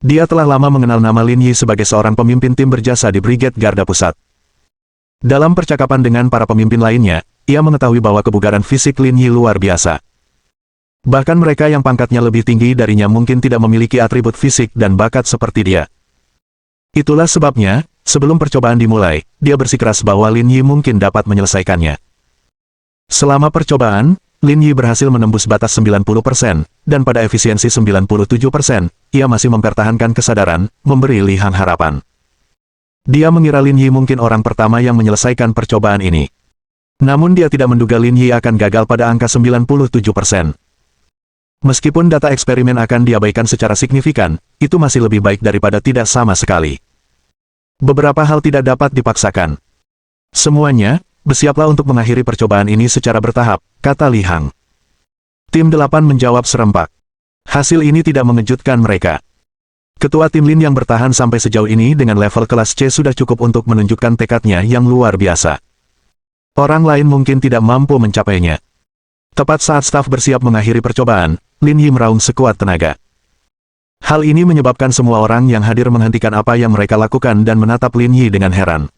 Dia telah lama mengenal nama Lin Yi sebagai seorang pemimpin tim berjasa di Brigade Garda Pusat. Dalam percakapan dengan para pemimpin lainnya, ia mengetahui bahwa kebugaran fisik Lin Yi luar biasa. Bahkan mereka yang pangkatnya lebih tinggi darinya mungkin tidak memiliki atribut fisik dan bakat seperti dia. Itulah sebabnya, sebelum percobaan dimulai, dia bersikeras bahwa Lin Yi mungkin dapat menyelesaikannya. Selama percobaan, Lin Yi berhasil menembus batas 90%, dan pada efisiensi 97%, ia masih mempertahankan kesadaran, memberi Li Hang harapan. Dia mengira Lin Yi mungkin orang pertama yang menyelesaikan percobaan ini. Namun dia tidak menduga Lin Yi akan gagal pada angka 97%. Meskipun data eksperimen akan diabaikan secara signifikan, itu masih lebih baik daripada tidak sama sekali. Beberapa hal tidak dapat dipaksakan. Semuanya, bersiaplah untuk mengakhiri percobaan ini secara bertahap, kata Li Hang. Tim 8 menjawab serempak. Hasil ini tidak mengejutkan mereka. Ketua tim Lin yang bertahan sampai sejauh ini dengan level kelas C sudah cukup untuk menunjukkan tekadnya yang luar biasa. Orang lain mungkin tidak mampu mencapainya. Tepat saat staf bersiap mengakhiri percobaan, Lin Yi meraung sekuat tenaga. Hal ini menyebabkan semua orang yang hadir menghentikan apa yang mereka lakukan dan menatap Lin Yi dengan heran.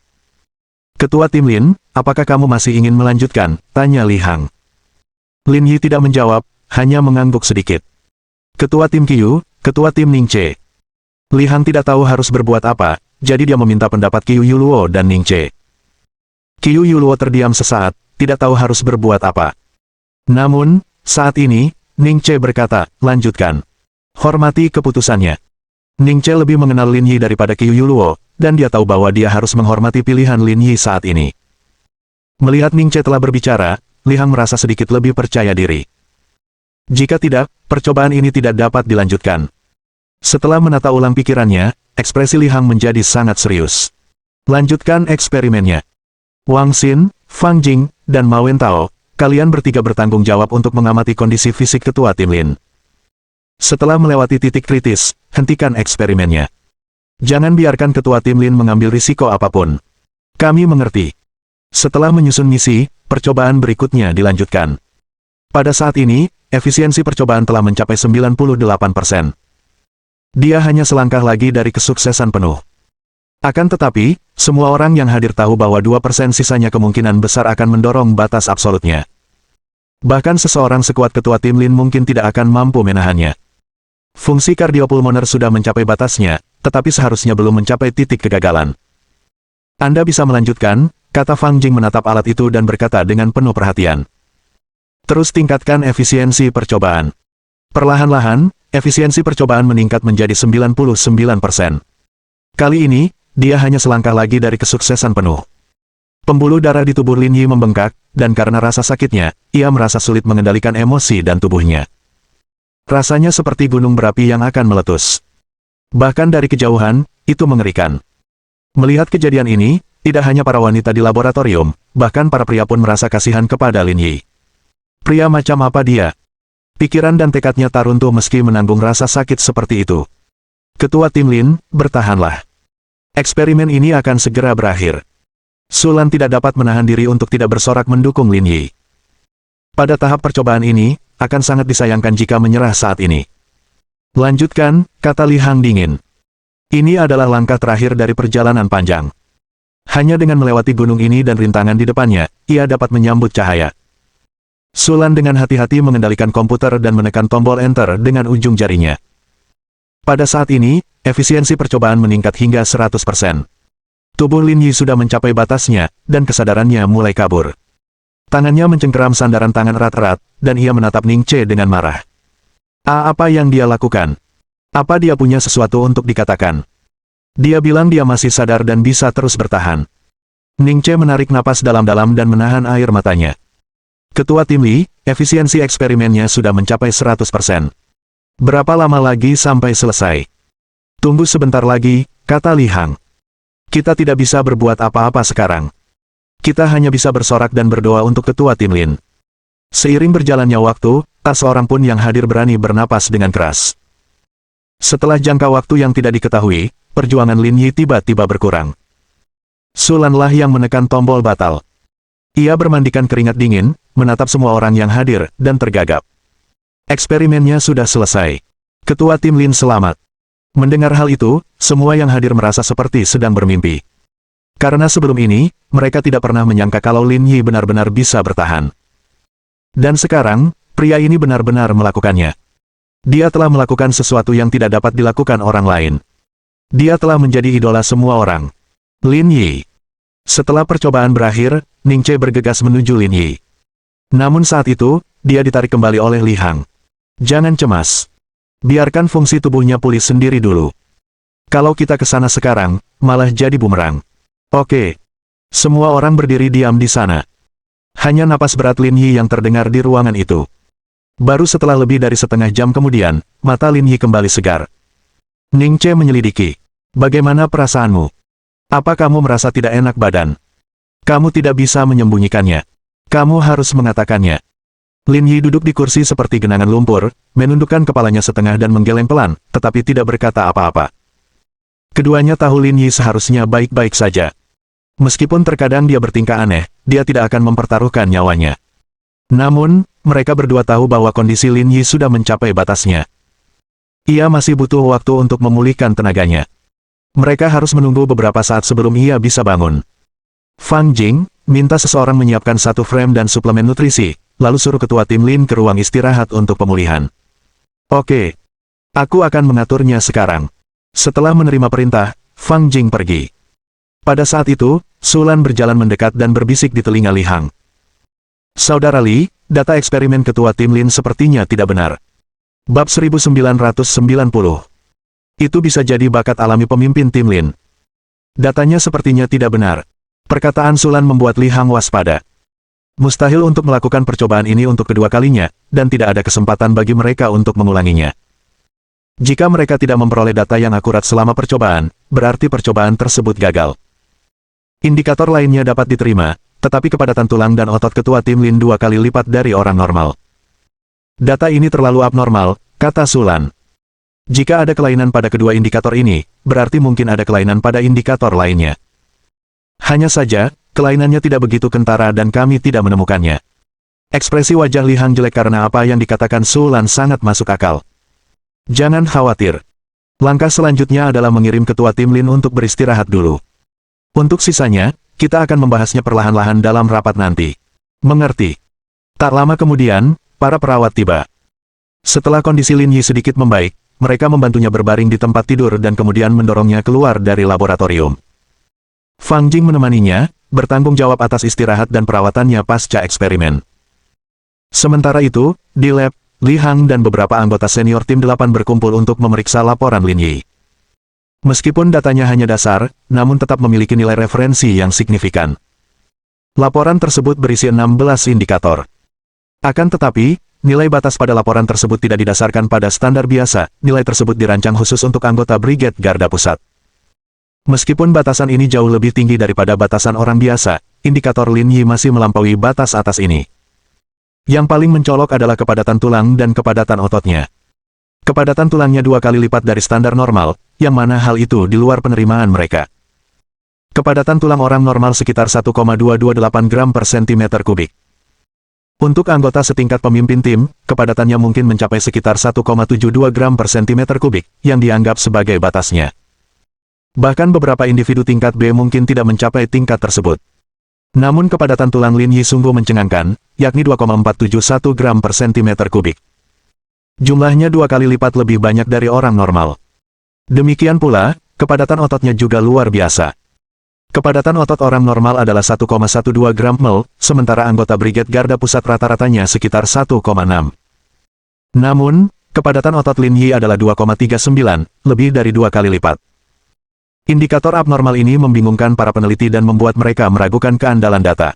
Ketua tim Lin, apakah kamu masih ingin melanjutkan? Tanya Li Hang. Lin Yi tidak menjawab, hanya mengangguk sedikit. Ketua tim Qiu, ketua tim Ning Che. Li Hang tidak tahu harus berbuat apa, jadi dia meminta pendapat Qiu Yuluo dan Ning Che. Qiu Yuluo terdiam sesaat, tidak tahu harus berbuat apa. Namun, saat ini, Ning Che berkata, lanjutkan. Hormati keputusannya. Ning Che lebih mengenal Lin Yi daripada Qiu Yuluo, dan dia tahu bahwa dia harus menghormati pilihan Lin Yi saat ini. Melihat Ning Che telah berbicara, Li Hang merasa sedikit lebih percaya diri. Jika tidak, percobaan ini tidak dapat dilanjutkan. Setelah menata ulang pikirannya, ekspresi Li Hang menjadi sangat serius. Lanjutkan eksperimennya. Wang Xin, Fang Jing, dan Ma Wentao, kalian bertiga bertanggung jawab untuk mengamati kondisi fisik ketua tim Lin. Setelah melewati titik kritis, hentikan eksperimennya. Jangan biarkan ketua tim Lin mengambil risiko apapun. Kami mengerti. Setelah menyusun misi, percobaan berikutnya dilanjutkan. Pada saat ini, efisiensi percobaan telah mencapai 98%. Dia hanya selangkah lagi dari kesuksesan penuh. Akan tetapi, semua orang yang hadir tahu bahwa 2% sisanya kemungkinan besar akan mendorong batas absolutnya. Bahkan seseorang sekuat ketua tim Lin mungkin tidak akan mampu menahannya. Fungsi kardiopulmoner sudah mencapai batasnya, tetapi seharusnya belum mencapai titik kegagalan. Anda bisa melanjutkan, kata Fang Jing menatap alat itu dan berkata dengan penuh perhatian. Terus tingkatkan efisiensi percobaan. Perlahan-lahan, efisiensi percobaan meningkat menjadi 99%. Kali ini, dia hanya selangkah lagi dari kesuksesan penuh. Pembuluh darah di tubuh Lin Yi membengkak, dan karena rasa sakitnya, ia merasa sulit mengendalikan emosi dan tubuhnya. Rasanya seperti gunung berapi yang akan meletus. Bahkan dari kejauhan, itu mengerikan. Melihat kejadian ini, tidak hanya para wanita di laboratorium, bahkan para pria pun merasa kasihan kepada Lin Yi. Pria macam apa dia? Pikiran dan tekadnya tak runtuh meski menanggung rasa sakit seperti itu. Ketua tim Lin, bertahanlah. Eksperimen ini akan segera berakhir. Sulan tidak dapat menahan diri untuk tidak bersorak mendukung Lin Yi. Pada tahap percobaan ini, akan sangat disayangkan jika menyerah saat ini. Lanjutkan, kata Li Hang dingin. Ini adalah langkah terakhir dari perjalanan panjang. Hanya dengan melewati gunung ini dan rintangan di depannya, ia dapat menyambut cahaya. Sulan dengan hati-hati mengendalikan komputer dan menekan tombol Enter dengan ujung jarinya. Pada saat ini, efisiensi percobaan meningkat hingga 100%. Tubuh Lin Yi sudah mencapai batasnya, dan kesadarannya mulai kabur. Tangannya mencengkeram sandaran tangan erat-erat, dan ia menatap Ning Che dengan marah. Apa yang dia lakukan? Apa dia punya sesuatu untuk dikatakan? Dia bilang dia masih sadar dan bisa terus bertahan. Ning Che menarik napas dalam-dalam dan menahan air matanya. Ketua tim Li, efisiensi eksperimennya sudah mencapai 100%. Berapa lama lagi sampai selesai? Tunggu sebentar lagi, kata Li Hang. Kita tidak bisa berbuat apa-apa sekarang. Kita hanya bisa bersorak dan berdoa untuk ketua tim Lin. Seiring berjalannya waktu, tak seorang pun yang hadir berani bernapas dengan keras. Setelah jangka waktu yang tidak diketahui, perjuangan Lin Yi tiba-tiba berkurang. Sulanlah yang menekan tombol batal. Ia bermandikan keringat dingin, menatap semua orang yang hadir, dan tergagap. Eksperimennya sudah selesai. Ketua tim Lin selamat. Mendengar hal itu, semua yang hadir merasa seperti sedang bermimpi. Karena sebelum ini, mereka tidak pernah menyangka kalau Lin Yi benar-benar bisa bertahan. Dan sekarang, pria ini benar-benar melakukannya. Dia telah melakukan sesuatu yang tidak dapat dilakukan orang lain. Dia telah menjadi idola semua orang. Lin Yi. Setelah percobaan berakhir, Ning Che bergegas menuju Lin Yi. Namun saat itu, dia ditarik kembali oleh Li Hang. Jangan cemas. Biarkan fungsi tubuhnya pulih sendiri dulu. Kalau kita ke sana sekarang, malah jadi bumerang. Oke. Semua orang berdiri diam di sana. Hanya napas berat Lin Yi yang terdengar di ruangan itu. Baru setelah lebih dari setengah jam kemudian, mata Lin Yi kembali segar. Ning Che menyelidiki. Bagaimana perasaanmu? Apa kamu merasa tidak enak badan? Kamu tidak bisa menyembunyikannya. Kamu harus mengatakannya. Lin Yi duduk di kursi seperti genangan lumpur, menundukkan kepalanya setengah dan menggeleng pelan, tetapi tidak berkata apa-apa. Keduanya tahu Lin Yi seharusnya baik-baik saja. Meskipun terkadang dia bertingkah aneh, dia tidak akan mempertaruhkan nyawanya. Namun, mereka berdua tahu bahwa kondisi Lin Yi sudah mencapai batasnya. Ia masih butuh waktu untuk memulihkan tenaganya. Mereka harus menunggu beberapa saat sebelum ia bisa bangun. Fang Jing, minta seseorang menyiapkan satu frame dan suplemen nutrisi, lalu suruh ketua tim Lin ke ruang istirahat untuk pemulihan. Oke. Aku akan mengaturnya sekarang. Setelah menerima perintah, Fang Jing pergi. Pada saat itu, Sulan berjalan mendekat dan berbisik di telinga Li Hang. Saudara Li, data eksperimen ketua tim Lin sepertinya tidak benar. Bab 1990. Itu bisa jadi bakat alami pemimpin tim Lin. Datanya sepertinya tidak benar. Perkataan Sulan membuat Li Hang waspada. Mustahil untuk melakukan percobaan ini untuk kedua kalinya, dan tidak ada kesempatan bagi mereka untuk mengulanginya. Jika mereka tidak memperoleh data yang akurat selama percobaan, berarti percobaan tersebut gagal. Indikator lainnya dapat diterima, tetapi kepadatan tulang dan otot ketua tim Lin 2 kali lipat dari orang normal. Data ini terlalu abnormal, kata Sulan. Jika ada kelainan pada kedua indikator ini, berarti mungkin ada kelainan pada indikator lainnya. Hanya saja, kelainannya tidak begitu kentara dan kami tidak menemukannya. Ekspresi wajah Li Hang jelek karena apa yang dikatakan Sulan sangat masuk akal. Jangan khawatir. Langkah selanjutnya adalah mengirim ketua tim Lin untuk beristirahat dulu. Untuk sisanya, kita akan membahasnya perlahan-lahan dalam rapat nanti. Mengerti? Tak lama kemudian, para perawat tiba. Setelah kondisi Lin Yi sedikit membaik, mereka membantunya berbaring di tempat tidur dan kemudian mendorongnya keluar dari laboratorium. Fang Jing menemaninya, bertanggung jawab atas istirahat dan perawatannya pasca eksperimen. Sementara itu, di lab, Li Hang dan beberapa anggota senior tim 8 berkumpul untuk memeriksa laporan Lin Yi. Meskipun datanya hanya dasar, namun tetap memiliki nilai referensi yang signifikan. Laporan tersebut berisi 16 indikator. Akan tetapi, nilai batas pada laporan tersebut tidak didasarkan pada standar biasa, nilai tersebut dirancang khusus untuk anggota Brigade Garda Pusat. Meskipun batasan ini jauh lebih tinggi daripada batasan orang biasa, indikator Lin Yi masih melampaui batas atas ini. Yang paling mencolok adalah kepadatan tulang dan kepadatan ototnya. Kepadatan tulangnya 2 kali lipat dari standar normal, yang mana hal itu di luar penerimaan mereka. Kepadatan tulang orang normal sekitar 1,228 gram per sentimeter kubik. Untuk anggota setingkat pemimpin tim, kepadatannya mungkin mencapai sekitar 1,72 gram per sentimeter kubik, yang dianggap sebagai batasnya. Bahkan beberapa individu tingkat B mungkin tidak mencapai tingkat tersebut. Namun kepadatan tulang Lin Yi sungguh mencengangkan, yakni 2,471 gram per sentimeter kubik. Jumlahnya 2 kali lipat lebih banyak dari orang normal. Demikian pula, kepadatan ototnya juga luar biasa. Kepadatan otot orang normal adalah 1,12 gram ml, sementara anggota Brigade Garda Pusat rata-ratanya sekitar 1,6. Namun, kepadatan otot Lin Yi adalah 2,39, lebih dari 2 kali lipat. Indikator abnormal ini membingungkan para peneliti dan membuat mereka meragukan keandalan data.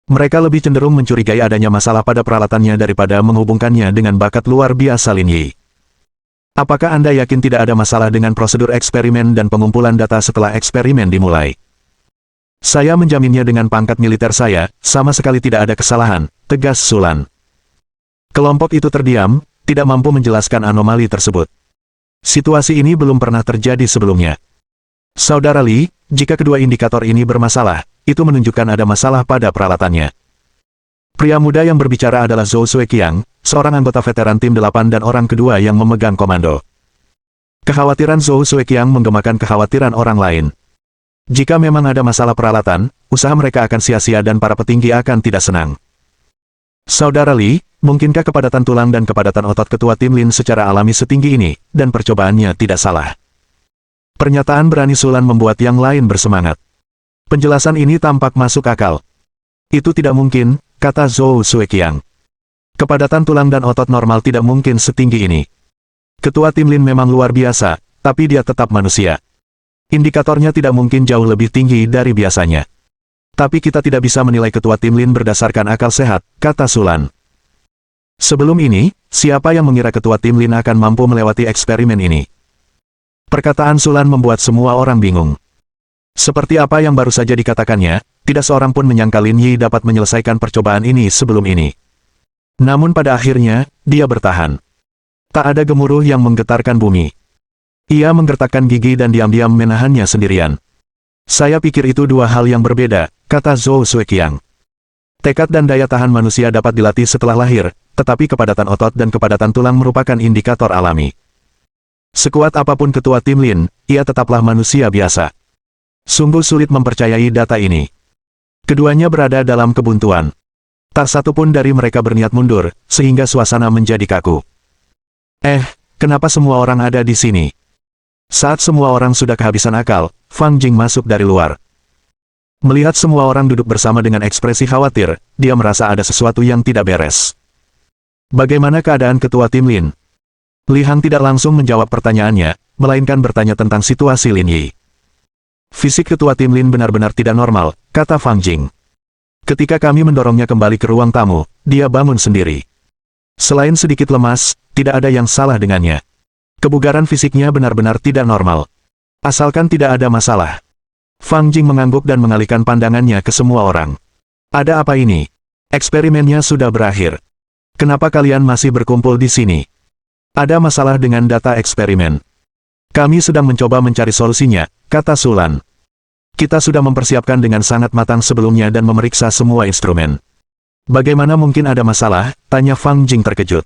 Mereka lebih cenderung mencurigai adanya masalah pada peralatannya daripada menghubungkannya dengan bakat luar biasa Lin Yi. Apakah Anda yakin tidak ada masalah dengan prosedur eksperimen dan pengumpulan data setelah eksperimen dimulai? Saya menjaminnya dengan pangkat militer saya, sama sekali tidak ada kesalahan, tegas Sulan. Kelompok itu terdiam, tidak mampu menjelaskan anomali tersebut. Situasi ini belum pernah terjadi sebelumnya. Saudara Li, jika kedua indikator ini bermasalah, itu menunjukkan ada masalah pada peralatannya. Pria muda yang berbicara adalah Zhou Sueqiang, seorang anggota veteran tim 8 dan orang kedua yang memegang komando. Kekhawatiran Zhou Sueqiang menggemakan kekhawatiran orang lain. Jika memang ada masalah peralatan, usaha mereka akan sia-sia dan para petinggi akan tidak senang. Saudara Li, mungkinkah kepadatan tulang dan kepadatan otot ketua tim Lin secara alami setinggi ini, dan percobaannya tidak salah? Pernyataan berani Sulan membuat yang lain bersemangat. Penjelasan ini tampak masuk akal. Itu tidak mungkin, kata Zhou Sueqiang. Kepadatan tulang dan otot normal tidak mungkin setinggi ini. Ketua tim Lin memang luar biasa, tapi dia tetap manusia. Indikatornya tidak mungkin jauh lebih tinggi dari biasanya. Tapi kita tidak bisa menilai ketua tim Lin berdasarkan akal sehat, kata Sulan. Sebelum ini, siapa yang mengira ketua tim Lin akan mampu melewati eksperimen ini? Perkataan Sulan membuat semua orang bingung. Seperti apa yang baru saja dikatakannya, tidak seorang pun menyangka Lin Yi dapat menyelesaikan percobaan ini sebelum ini. Namun pada akhirnya, dia bertahan. Tak ada gemuruh yang menggetarkan bumi. Ia menggertakkan gigi dan diam-diam menahannya sendirian. Saya pikir itu dua hal yang berbeda, kata Zhou Sueqiang. Tekad dan daya tahan manusia dapat dilatih setelah lahir, tetapi kepadatan otot dan kepadatan tulang merupakan indikator alami. Sekuat apapun ketua tim Lin, ia tetaplah manusia biasa. Sungguh sulit mempercayai data ini. Keduanya berada dalam kebuntuan. Tak satu pun dari mereka berniat mundur, sehingga suasana menjadi kaku. Kenapa semua orang ada di sini? Saat semua orang sudah kehabisan akal, Fang Jing masuk dari luar. Melihat semua orang duduk bersama dengan ekspresi khawatir, dia merasa ada sesuatu yang tidak beres. Bagaimana keadaan ketua tim Lin? Li Hang tidak langsung menjawab pertanyaannya, melainkan bertanya tentang situasi Lin Yi. Fisik ketua tim Lin benar-benar tidak normal, kata Fang Jing. Ketika kami mendorongnya kembali ke ruang tamu, dia bangun sendiri. Selain sedikit lemas, tidak ada yang salah dengannya. Kebugaran fisiknya benar-benar tidak normal. Asalkan tidak ada masalah. Fang Jing mengangguk dan mengalihkan pandangannya ke semua orang. Ada apa ini? Eksperimennya sudah berakhir. Kenapa kalian masih berkumpul di sini? Ada masalah dengan data eksperimen. Kami sedang mencoba mencari solusinya, kata Sulan. Kita sudah mempersiapkan dengan sangat matang sebelumnya dan memeriksa semua instrumen. Bagaimana mungkin ada masalah? Tanya Fang Jing terkejut.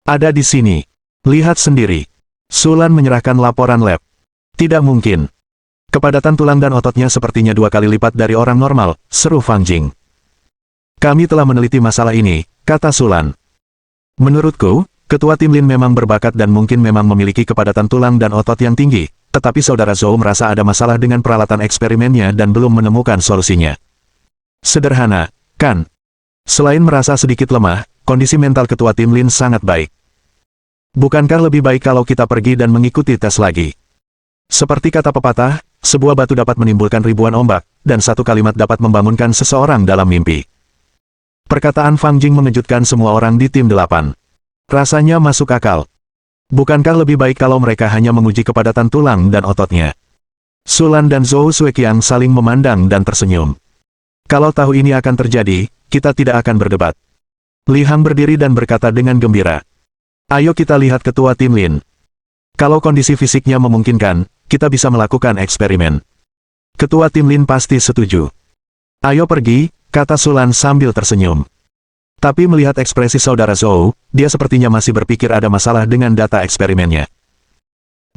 Ada di sini. Lihat sendiri. Sulan menyerahkan laporan lab. Tidak mungkin. Kepadatan tulang dan ototnya sepertinya 2 kali lipat dari orang normal, seru Fang Jing. Kami telah meneliti masalah ini, kata Sulan. Menurutku, ketua tim Lin memang berbakat dan mungkin memang memiliki kepadatan tulang dan otot yang tinggi, tetapi saudara Zhou merasa ada masalah dengan peralatan eksperimennya dan belum menemukan solusinya. Sederhana, kan? Selain merasa sedikit lemah, kondisi mental ketua tim Lin sangat baik. Bukankah lebih baik kalau kita pergi dan mengikuti tes lagi? Seperti kata pepatah, sebuah batu dapat menimbulkan ribuan ombak, dan satu kalimat dapat membangunkan seseorang dalam mimpi. Perkataan Fang Jing mengejutkan semua orang di tim 8. Rasanya masuk akal. Bukankah lebih baik kalau mereka hanya menguji kepadatan tulang dan ototnya? Sulan dan Zhou Sueqiang saling memandang dan tersenyum. Kalau tahu ini akan terjadi, kita tidak akan berdebat. Li Hang berdiri dan berkata dengan gembira. Ayo kita lihat ketua tim Lin. Kalau kondisi fisiknya memungkinkan, kita bisa melakukan eksperimen. Ketua tim Lin pasti setuju. Ayo pergi, kata Sulan sambil tersenyum. Tapi melihat ekspresi saudara Zhou, dia sepertinya masih berpikir ada masalah dengan data eksperimennya.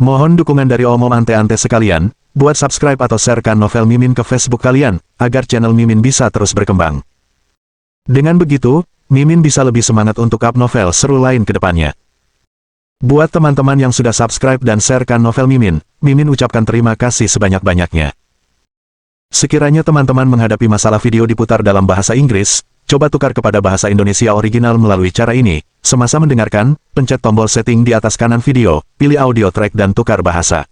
Mohon dukungan dari omom ante-ante sekalian, buat subscribe atau sharekan novel Mimin ke Facebook kalian, agar channel Mimin bisa terus berkembang. Dengan begitu, Mimin bisa lebih semangat untuk up novel seru lain ke depannya. Buat teman-teman yang sudah subscribe dan sharekan novel Mimin, Mimin ucapkan terima kasih sebanyak-banyaknya. Sekiranya teman-teman menghadapi masalah video diputar dalam bahasa Inggris, coba tukar kepada bahasa Indonesia original melalui cara ini. Semasa mendengarkan, pencet tombol setting di atas kanan video, pilih audio track dan tukar bahasa.